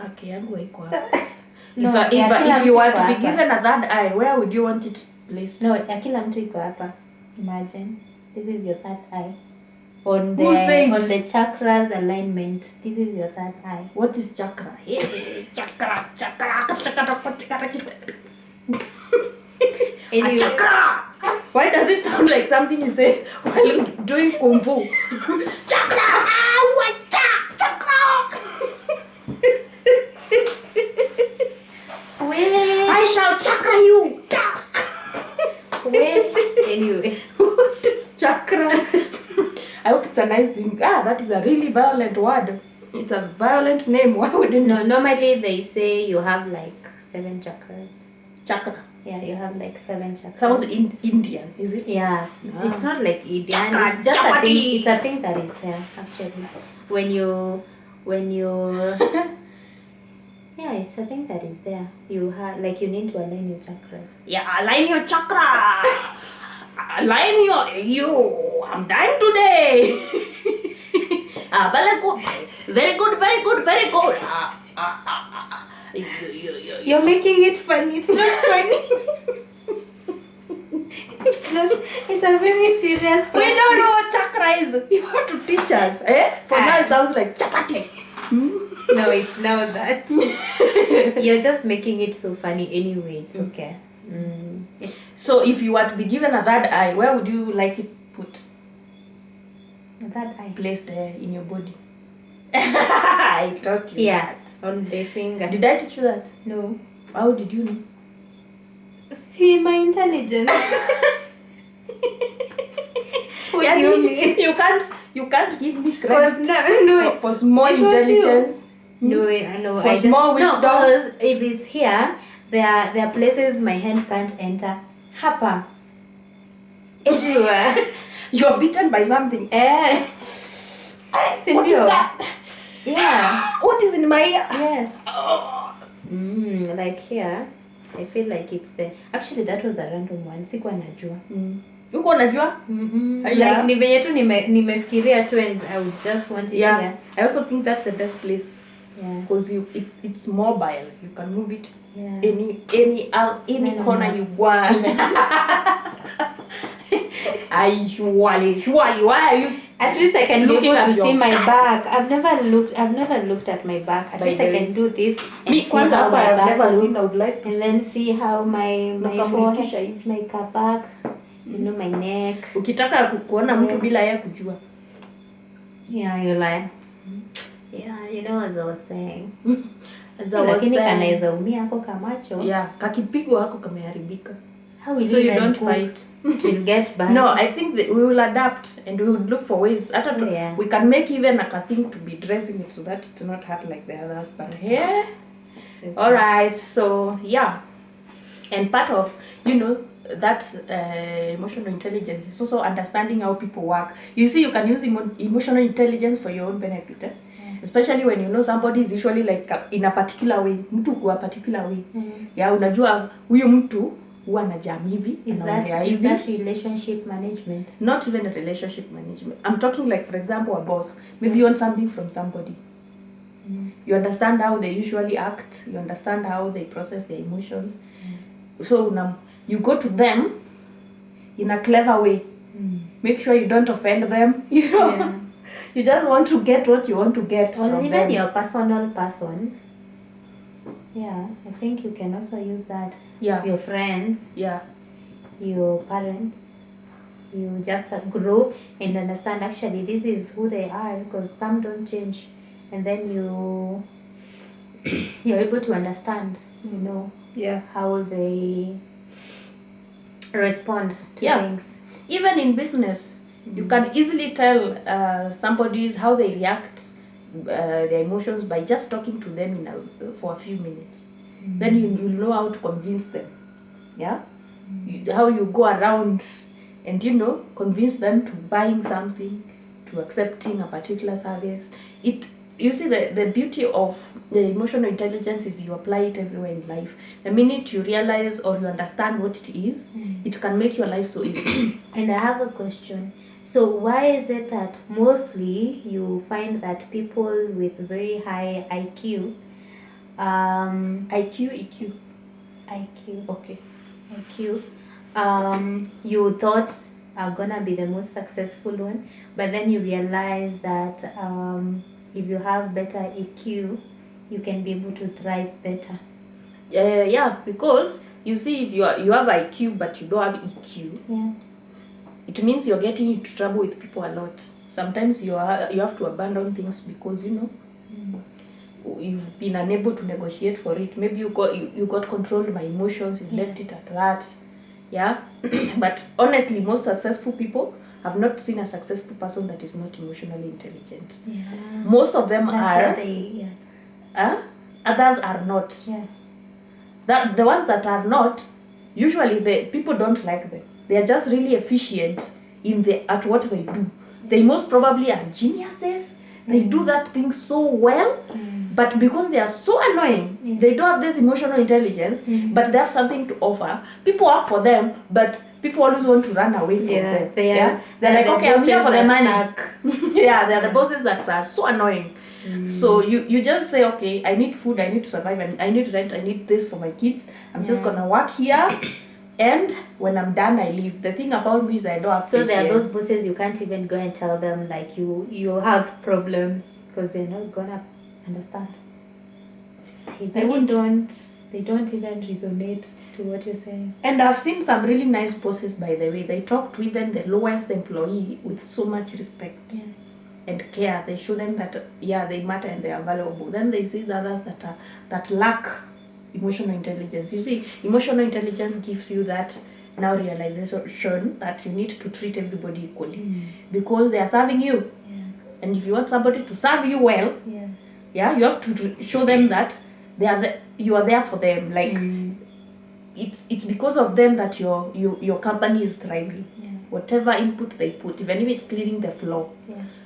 Okay, yangu haiko hapa. If you were to be given a third eye, where would you want it placed? No, ya kila mtu iko hapa. Imagine. This is your third eye. On Who said? the chakras alignment. This is your third eye. What is chakra? Chakra. Anyway, Chakra! Why does it sound like something you say while doing kung fu? Chakra! Ah, what? Chakra! well, I shall chakra you! anyway. What is chakra? I hope it's a nice thing. That is a really violent word. It's a violent name. Why wouldn't No, normally they say you have like 7 chakras. chakra? Yeah, you have like 7 chakras. Sounds Indian, is it? Yeah, Ah. it's not like Indian. Chakra, It's just a chapati. thing. It's a thing that is there actually. When you, yeah, it's a thing that is there. You have like you need to align your chakras. Yeah, align your chakra. Align you. I'm dying today. Very good. Very good. Very good. Very good. You're making it funny. It's not funny. It's not. It's a very serious practice. We don't know what chakra is. You have to teach us. For now, it sounds like chapati. No, it's not that. You're just making it so funny anyway. It's okay. It's So, if you were to be given a third eye, where would you like it put? that eye. Placed in your body? I taught you Yeah, that. on the finger. Did I teach you that? No. How did you know? See my intelligence. What Yeah, do you mean? You can't give me 'Cause credit no, for small it was you. intelligence. No, I know. For I small don't, wisdom. No, because if it's here, there are places my hand can't enter. Hapa. Everywhere. You're bitten by something. Eh. What is Sindio. that? Yeah. What is in my ear? Yes. Oh. Like here, I feel like it's there. Actually, that was a random one. Sikuwa najua. Uko unajua? Like Yeah. ni venye tu nimefikiria tu and I would just want it Yeah. here. I also think that's the best place Yeah. because it's mobile. You can move it Yeah. any No. corner you want. I surely. Why are you? At least I can be Looking able at to your see my guts. back. I've never looked at my back. At By least the I way. can do this and Me see kwanza how hapa my I've back never looks. seen. I would like to And then see how my Nakamulikisha forehead, hivi. my back, my neck. ukitaka kuona mtu bila yeye kujua. Yeah, you're like, yeah, you know as I was saying. As I was Lakini saying, kanaweza umia ako kamacho. yeah, kakipigwa hako kameharibika. How will So you even don't cook? fight. It will get bad. No, I think that we will adapt and we would look for ways. Yeah. We can make even like a thing to be dressing it so that it's not hard like the others. But yeah. Okay. All right. So yeah, and part of that emotional intelligence is also understanding how people work. You see, you can use emotional intelligence for your own benefit. Especially when you know somebody is usually like in a particular way. Mtu kwa particular way. Yeah, unajua huyu mtu huwa anajam hivi. Is anaongea that hivi. relationship management? Not even a relationship management. I'm talking like, for example, a boss. Maybe you want something from somebody. You understand how they usually act. You understand how they process their emotions. So now you go to them in a clever way. Make sure you don't offend them. Yeah. You just want to get what you want to get Or from even them. your personal person. Yeah, I think you can also use that. Yeah. Your friends, Yeah. your parents. You just grow and understand actually this is who they are, because some don't change, and then you're able to understand, Yeah. how they respond to Yeah. things. Even in business, you can easily tell somebody's how they react, their emotions by just talking to them for a few minutes. Then you'll know how to convince them. Yeah, how you go around and convince them to buying something, to accepting a particular service. You see, the beauty of the emotional intelligence is you apply it everywhere in life. The minute you realize or you understand what it is, it can make your life so easy. And I have a question. So why is it that mostly you find that people with very high IQ, EQ. IQ, Okay. you thought are gonna be the most successful one, but then you realize that if you have better EQ, you can be able to thrive better. Yeah, because you see, if you have IQ but you don't have EQ, Yeah. it means you're getting into trouble with people a lot. Sometimes you have to abandon things because you've been unable to negotiate for it. Maybe you got controlled by emotions. You left it at that. Yeah, but honestly, most successful people have not seen a successful person that is not emotionally intelligent. Yeah. Most of them That's are. what they, Others are not. yeah. That the ones that are not, usually the people don't like them. They are just really efficient at what they do. They most probably are geniuses. They do that thing so well, but because they are so annoying, they don't have this emotional intelligence, but they have something to offer. People work for them, but people always want to run away from them. They're like, okay, I'm here for the money. Yeah, they're the bosses that are so annoying. So you just say, okay, I need food, I need to survive, I need rent, I need this for my kids. I'm just gonna work here, and when I'm done, I leave. The thing about me is I don't have So there are patience. those bosses you can't even go and tell them like you have problems because they're not gonna understand. They don't even resonate to what you're saying. And I've seen some really nice bosses, by the way. They talk to even the lowest employee with so much respect and care. They show them that they matter and they are valuable. Then they see the others that lack emotional intelligence. You see, emotional intelligence gives you that now realization that you need to treat everybody equally because they are serving you. And if you want somebody to serve you well, you have to show them that you are there for them. Like it's because of them that your company is thriving. Whatever input they put, even if it's cleaning the floor.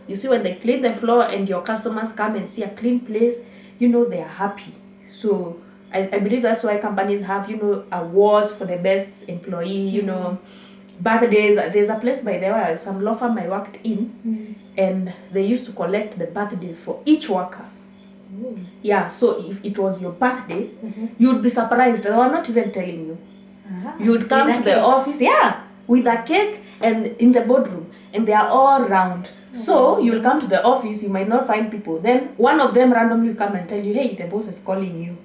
You see, when they clean the floor and your customers come and see a clean place, they are happy. So I believe that's why companies have, awards for the best employee, birthdays. There's a place by the way, some law firm I worked in, and they used to collect the birthdays for each worker. Yeah, so if it was your birthday, you'd be surprised. They were not even telling you. You'd come to the office, with a cake and in the boardroom, and they are all round. So you'll come to the office, you might not find people. Then one of them randomly come and tell you, hey, the boss is calling you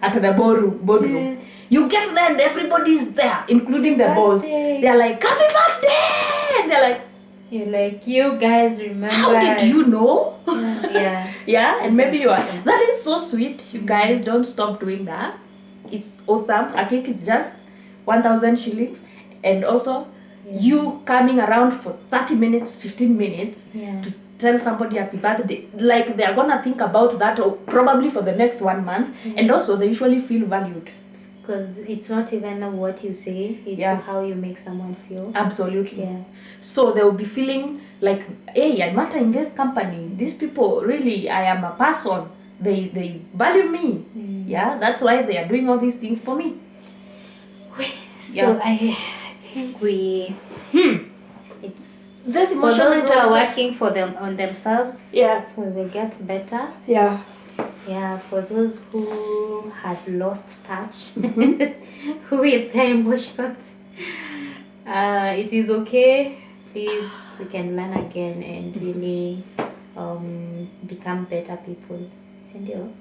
at the boardroom. You get there and everybody's there, including the boss. They're like, happy birthday! And they're like, you're like, you guys remember. how did you know? Yeah. And maybe you are. That is so sweet. You guys don't stop doing that. It's awesome. A cake is just 1,000 shillings. And also, you coming around for 30 minutes, 15 minutes to tell somebody happy birthday. Like, they're gonna think about that probably for the next 1 month. And also, they usually feel valued. Because it's not even what you say, it's how you make someone feel. Absolutely. Yeah. So they will be feeling like, hey, I matter in this company. These people, really, I am a person. They value me. Yeah, that's why they are doing all these things for me. So I think it's this for those who are working for them on themselves. Yeah. We will get better. Yeah. Yeah, for those who have lost touch with their emotions, it is okay. Please, we can learn again and really become better people. Sindio?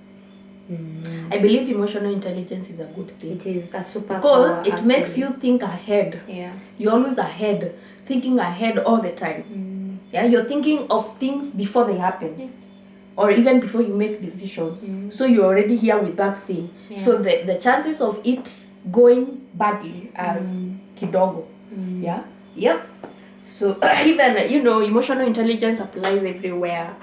I believe emotional intelligence is a good thing. It is a superpower. Because it makes you think ahead. Yeah. You're always ahead, thinking ahead all the time. Yeah, you're thinking of things before they happen. Yeah. Or even before you make decisions. So you're already here with that thing. Yeah. So the chances of it going badly are kidogo. Yeah. Yep. So even emotional intelligence applies everywhere.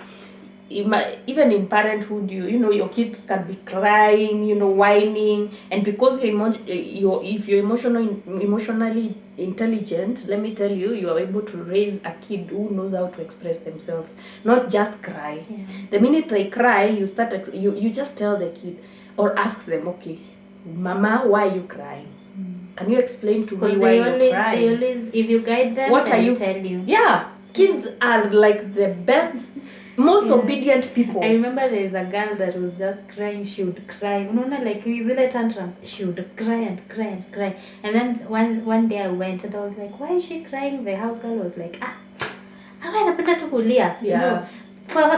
Even in parenthood, your kid can be crying, whining, and because if you're emotionally intelligent, let me tell you, you are able to raise a kid who knows how to express themselves, not just cry. The minute they cry, you just tell the kid or ask them, okay, Mama, why are you crying? Can you explain to me why you're crying? They always, if you guide them, What are you tell you. Yeah. Kids are like the best, most obedient people. I remember there's a girl that was just crying. She would cry. Unaona, like zile tantrums. She would cry and cry and cry. And then one day I went and I was like, why is she crying? The house girl was like, hawa anapenda tu kulia. You Yeah. know,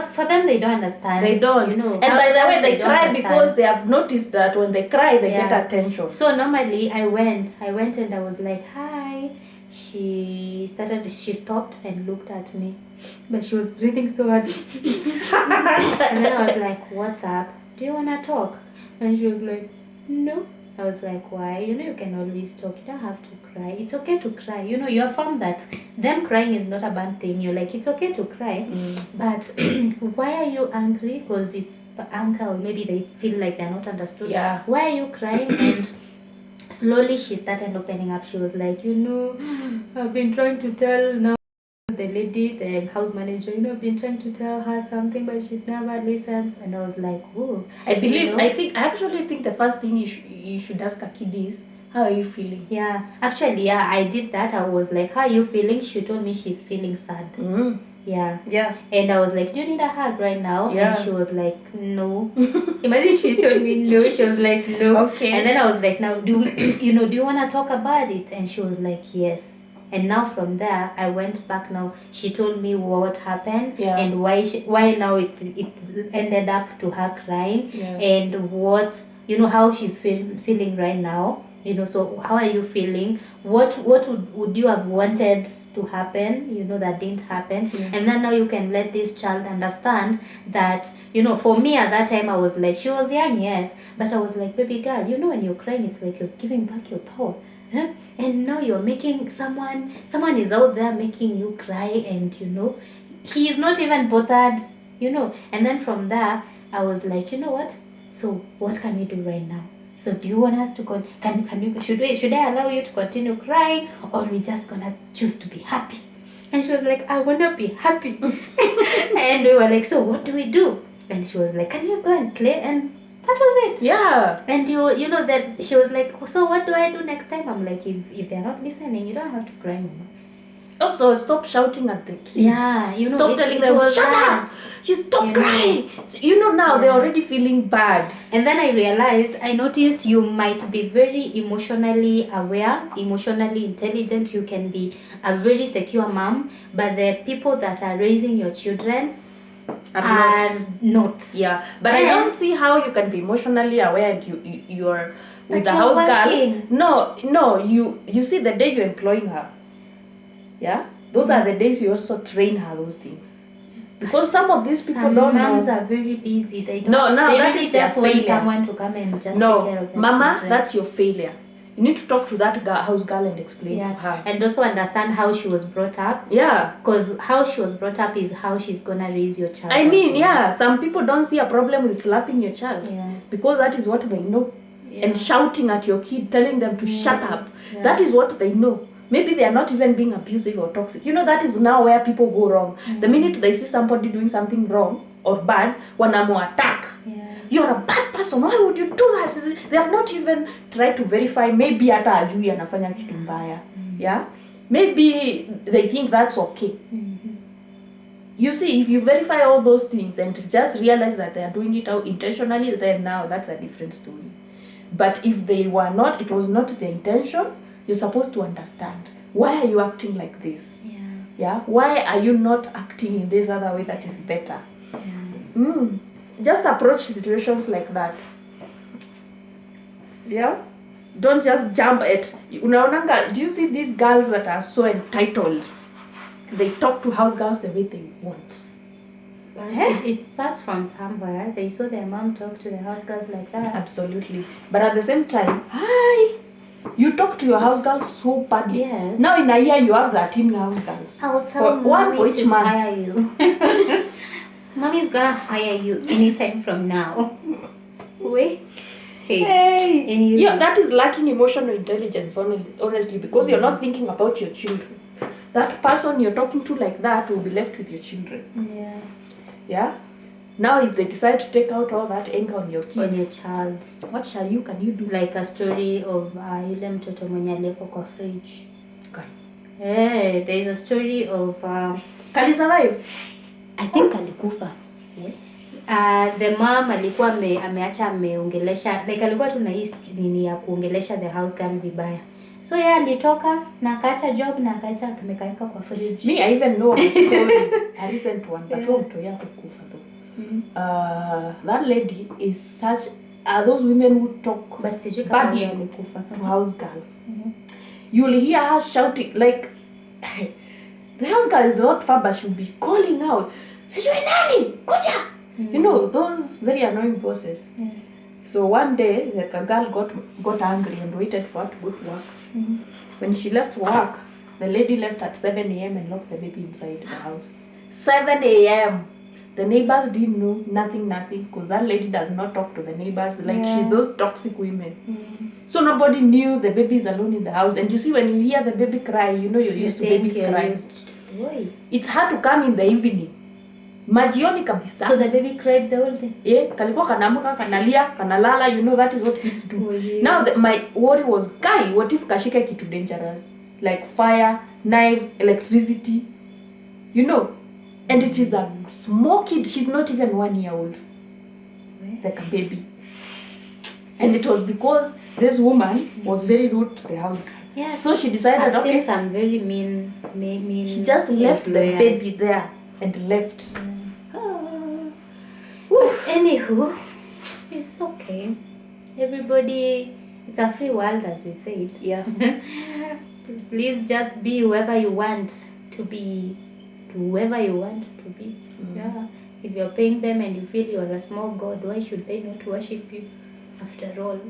for them they don't understand. They don't. You know, And by house the way, girls, they don't cry understand. because they have noticed that when they cry, they Yeah. get attention. So normally I went and I was like, hi. She stopped and looked at me, but she was breathing so hard. And then I was like, what's up? Do you want to talk? And she was like, no. I was like, why? You know, you can always talk. You don't have to cry. It's okay to cry. You know, you have found that them crying is not a bad thing. You're like, it's okay to cry. But why are you angry? Because it's anger, or maybe they feel like they're not understood. Yeah. Why are you crying? And slowly she started opening up. She was like, you know, I've been trying to tell now the lady, the house manager, you know, I've been trying to tell her something, but she never listens. And I was like, oh. I believe, you know? I actually think the first thing you should ask a kid is, how are you feeling? Yeah, actually, yeah, I did that. I was like, how are you feeling? She told me she's feeling sad. Yeah. Yeah. And I was like, do you need a hug right now? Yeah. And she was like, no. Imagine she told me no. She was like, no. Okay. And then I was like, now, do you want to talk about it? And she was like, yes. And now from there, I went back now. She told me what happened Yeah. and why now it ended up to her crying, Yeah. and what, you know, how she's feeling right now. You know, so how are you feeling? What would you have wanted to happen, you know, that didn't happen? Yeah. And then now you can let this child understand that, you know, for me at that time I was like, she was young, yes, but I was like, baby girl, you know, when you're crying, it's like you're giving back your power. Huh? And now you're making someone is out there making you cry, and you know, he is not even bothered, you know. And then from there I was like, you know what, so what can we do right now? So do you want us to should I allow you to continue crying, or we just gonna choose to be happy? And she was like, I wanna be happy. And we were like, so what do we do? And she was like, can you go and play? And that was it. Yeah. And you know that she was like, so what do I do next time? I'm like, if they're not listening, you don't have to cry, mama. Also, stop shouting at the kid. Yeah, you know, Stop telling it them, was shut hard. up! You stop You know. crying! So, you know, now they're already feeling bad. And then I noticed you might be very emotionally aware, emotionally intelligent. You can be a very secure mom, but the people that are raising your children are not. Yeah, but I don't see how you can be emotionally aware and you're with But the you're house working. girl. No, you see the day you're employing her. Yeah, those are the days you also train her those things. Because some of these people Some don't moms know. are very busy. They don't. No, they that really is their just want failure. someone to come and just take care No, of their mama, children. that's your failure. You need to talk to that house girl and explain to her. And also understand how she was brought up. Yeah. Because how she was brought up is how she's gonna raise your child. I as mean, well. yeah, some people don't see a problem with slapping your child. Yeah. Because that is what they know. Yeah. And shouting at your kid, telling them to shut up. Yeah. That is what they know. Maybe they are not even being abusive or toxic. You know, that is now where people go wrong. The minute they see somebody doing something wrong or bad, wanamu attack. Yeah. You're a bad person. Why would you do that? They have not even tried to verify. Maybe hata ajui anafanya kitu mbaya. Yeah? Maybe they think that's okay. You see, if you verify all those things and just realize that they are doing it out intentionally, then now that's a different story. But if they were not, it was not the intention, you're supposed to understand. Why are you acting like this? Yeah. Yeah? Why are you not acting in this other way that is better? Just approach situations like that. Yeah? Don't just jump at... Unaonanga, do you see these girls that are so entitled? They talk to house girls the way they want. But Yeah. it starts from somewhere. They saw their mom talk to the house girls like that. Absolutely. But at the same time, hi! You talk to your house girls so badly. Yes. Now in a year you have 13 house girls. I'll tell one for mommy each to month. fire you. Mommy's gonna fire you anytime from now. Wait. Hey. Hey! And you- Yeah, that is lacking emotional intelligence, honestly, because you're not thinking about your children. That person you're talking to like that will be left with your children. Yeah. Yeah? Now if they decide to take out all that anger on your On your kids, child. what can you do? Like a story of yule mtoto mwenye aliwekwa kwa fridge. God. There is a story of Can you survive? I think alikufa. The mom alikuwa ameacha ameongelesha, like alikuwa tu na hii nini ya kuongelesha the house girl vibaya. So yeye alitoka na akaacha job na akaacha amekaeka kwa fridge. Me, I even know a story, a recent one, but mtu yake kufa though. That lady is such, those women who talk But sijui kama badly alikufa. to house girls. You'll hear her shouting, like, the house girl is not far, but she'll be calling out, sijui nani, kuja! You know, those very annoying bosses. So one day, like a girl got angry and waited for her to go to work. When she left work, the lady left at 7 a.m. and locked the baby inside the house. 7 a.m. The neighbors didn't know nothing, because that lady does not talk to the neighbors. Like, she's those toxic women. So nobody knew the baby is alone in the house. And you see, when you hear the baby cry, you know you're used to babies crying. It's hard to come in the evening. Majioni kabisa. So the baby cried the whole day? Kalikuwa kanamuka, kanalia, kanalala, you know that is what kids do. Now my worry was, Kai, what if kashika kitu dangerous? Like fire, knives, electricity, you know? And it is a small kid, she's not even 1 year old. Like a baby. And it was because this woman was very rude to the house girl. Yeah. So she decided, I've okay, seen some very mean she just left the employers. baby there and left. But anywho, it's okay. Everybody, it's a free world, as we said. Yeah. Please just be whoever you want to be, to whoever you want to be. Yeah. If you're paying them and you feel you're a small god, why should they not worship you? After all.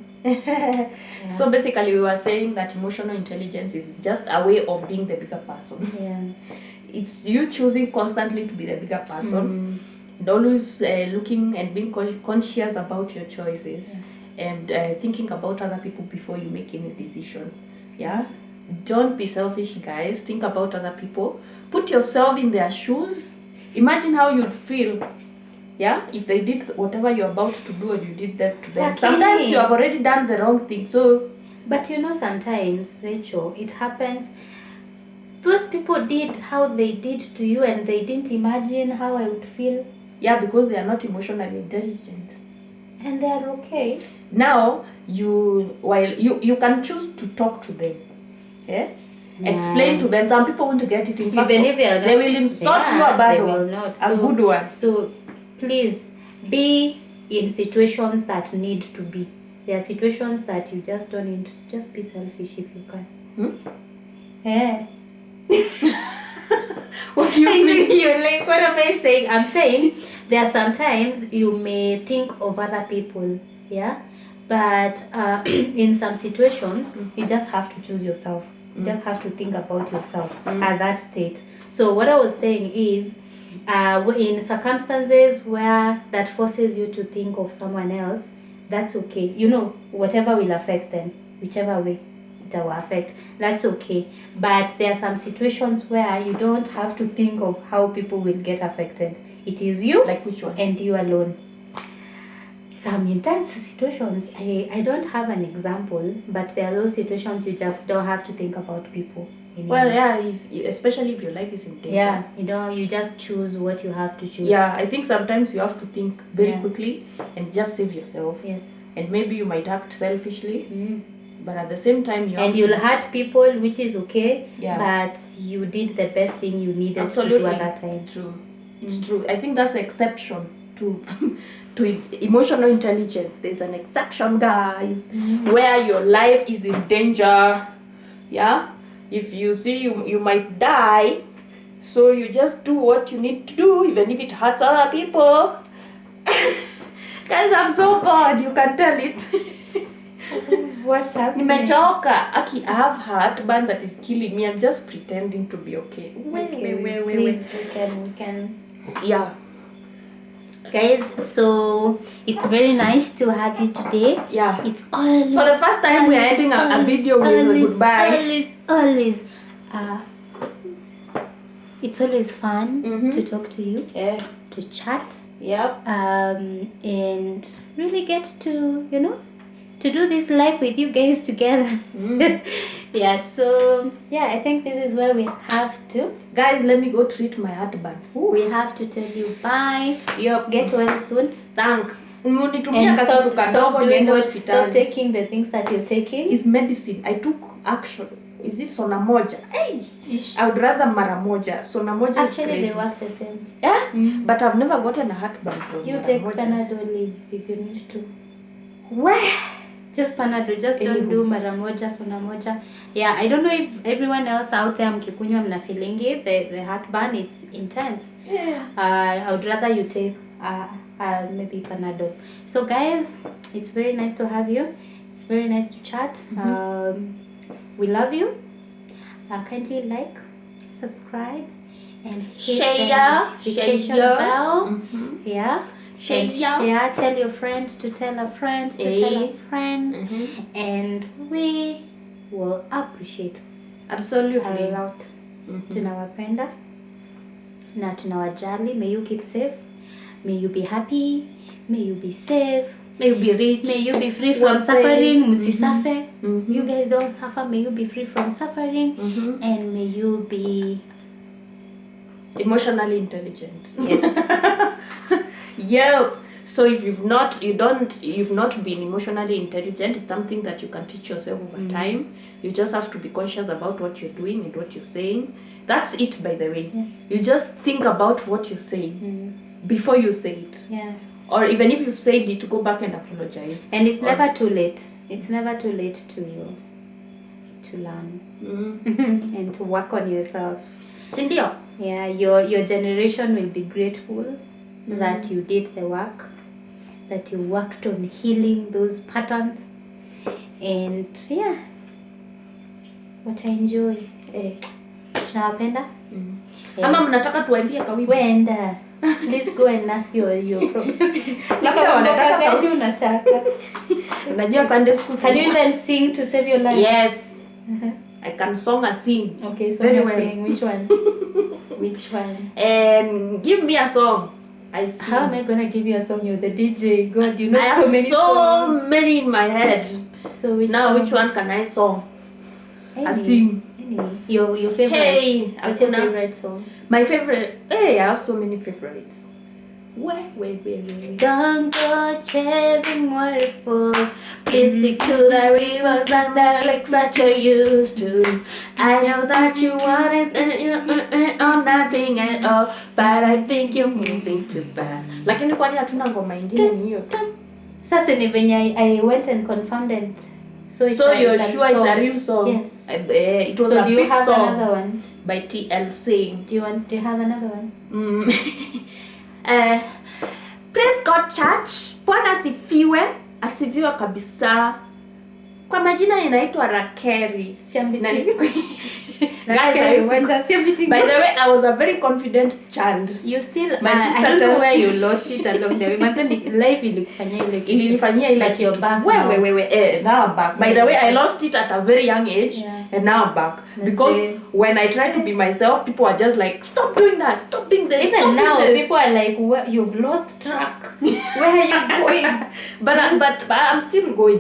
So basically, we were saying that emotional intelligence is just a way of being the bigger person. Yeah. It's you choosing constantly to be the bigger person and always looking and being conscious about your choices and thinking about other people before you make any decision. Yeah. Don't be selfish, guys. Think about other people. Put yourself in their shoes. Imagine how you'd feel. Yeah, if they did whatever you're about to do and you did that to them. Lakini, sometimes you have already done the wrong thing. So, but you know, sometimes, Rachel, it happens. Those people did how they did to you and they didn't imagine how I would feel. yeah, because they are not emotionally intelligent. And they are okay. Now, you can choose to talk to them. Yeah? Explain to them. Some people won't get it. In fact, Even if they will insult you a bad one. Will not. A good one. So please be in situations that need to be. There are situations that you just don't need to. Just be selfish if you can. Yeah. What do you mean? You're like, what am I saying? I'm saying there are sometimes you may think of other people, yeah? But in some situations, you just have to choose yourself. You just have to think about yourself at that state. So what I was saying is, in circumstances where that forces you to think of someone else, that's okay. You know, whatever will affect them, whichever way it will affect, that's okay. But there are some situations where you don't have to think of how people will get affected. It is you, Like which one? and you alone. Some intense situations, I don't have an example, but there are those situations you just don't have to think about people anymore. Well, yeah, especially if your life is in danger. Yeah, you just choose what you have to choose. Yeah, I think sometimes you have to think very quickly and just save yourself. Yes. And maybe you might act selfishly, but at the same time you have And to... you'll hurt people, which is okay, Yeah. but you did the best thing you needed Absolutely. to do at that time. True. It's true. I think that's the exception to to emotional intelligence. There's an exception, guys, where your life is in danger. Yeah? If you see you might die, so you just do what you need to do, even if it hurts other people. Guys, I'm so bored. You can tell it. What's happening? Nimechoka. Aki, I have heartburn that is killing me. I'm just pretending to be okay. Okay, please, we can. Yeah. Guys, so it's very nice to have you today. Yeah. It's always For the first time, we are ending a video with a goodbye. Always. It's always fun to talk to you, Yeah. to chat, Yep. and really get to, to do this life with you guys together. Yeah, so yeah, I think this is where we have to. Guys, let me go treat my heartburn. We have to tell you bye. Yep. Get well soon. Thank. Munitumia And kakitu stop kadogo doing niende what. Stop hospitali. taking the things that you're taking. Is medicine. I took action. Is it sona moja? Hey, Ish. I would rather mara moja. Sona moja is Actually, crazy. they work the same. Yeah, but I've never gotten a heartburn from You mara take moja. Panadol if you need to. Where? Just Panadol, just don't do mara moja, sona moja. Yeah, I don't know if everyone else out there mkikunywa mna feeling it, the heartburn, it's intense. Yeah. I would rather you take maybe Panadol. So guys, it's very nice to have you. It's very nice to chat. We love you. Kindly like, subscribe, and hit the notification bell. Yeah. And share. Tell your friends to tell a friend to tell a friend, and we will appreciate Absolutely. a lot. Tunawapenda na tunawajali. May you keep safe. May you be happy. May you be safe. May you be rich. May you be free from suffering. Msisafe. You guys don't suffer. May you be free from suffering. And may you be Emotionally intelligent. yes. Yep. So if you've not been emotionally intelligent, it's something that you can teach yourself over time. You just have to be conscious about what you're doing and what you're saying. That's it, by the way. Yeah. You just think about what you're saying before you say it. Yeah. Or even if you've said it, go back and apologize. And it's never too late. It's never too late to learn and to work on yourself. Sindio? Yeah, your generation will be grateful that you did the work, that you worked on healing those patterns, and yeah, what I enjoy. Tunawapenda. Ama mnataka tuambie kawibu? Wenda. Please go and nurse your problems. Labda wanataka gani unataka? Unajua Sunday school. Can you even sing to save your life? Yes. I can song and sing. Okay, so Very you're well. saying which one? Which one? And give me a song. I sing. How am I gonna give you a song? You're the DJ. God, you know I have so many songs. many in my head. So which Now song? which one can I song? Any, sing. Any. Your favorite. Hey, What's your hakuna. favorite song? My favorite. Hey, I have so many favorites. Where? Don't go chasing waterfalls. Please stick to the rivers and the lakes that you're used to. I know that you want it or nothing at all, but I think you're moving too fast. Lakini kwani hatuna ngoma ingine ni hiyo tu? Sasa ni venye I went and confirmed it. So You're sure it's a real song? Yes. It was So a do you big have song another one? by TLC. Do you have another one? Praise God Church. Bwana asifiwe kabisa. Kwa majina inaitwa Rakeri. Guys, I used to, by the way, I was a very confident child. You still My sister I don't know tells where you. you lost it along the way. Manze life ilikufanyia ile kitu. Ilinifanyia ile But you're kitu. back now. Now I'm back. By the way, I lost it at a very young age, Yeah. and now I'm back. Let's Because say- when I try to be myself, people are just like, stop doing that, stop doing this, Even stop now, doing this. people are like, "You've lost track. Where are you going?" But I'm still going.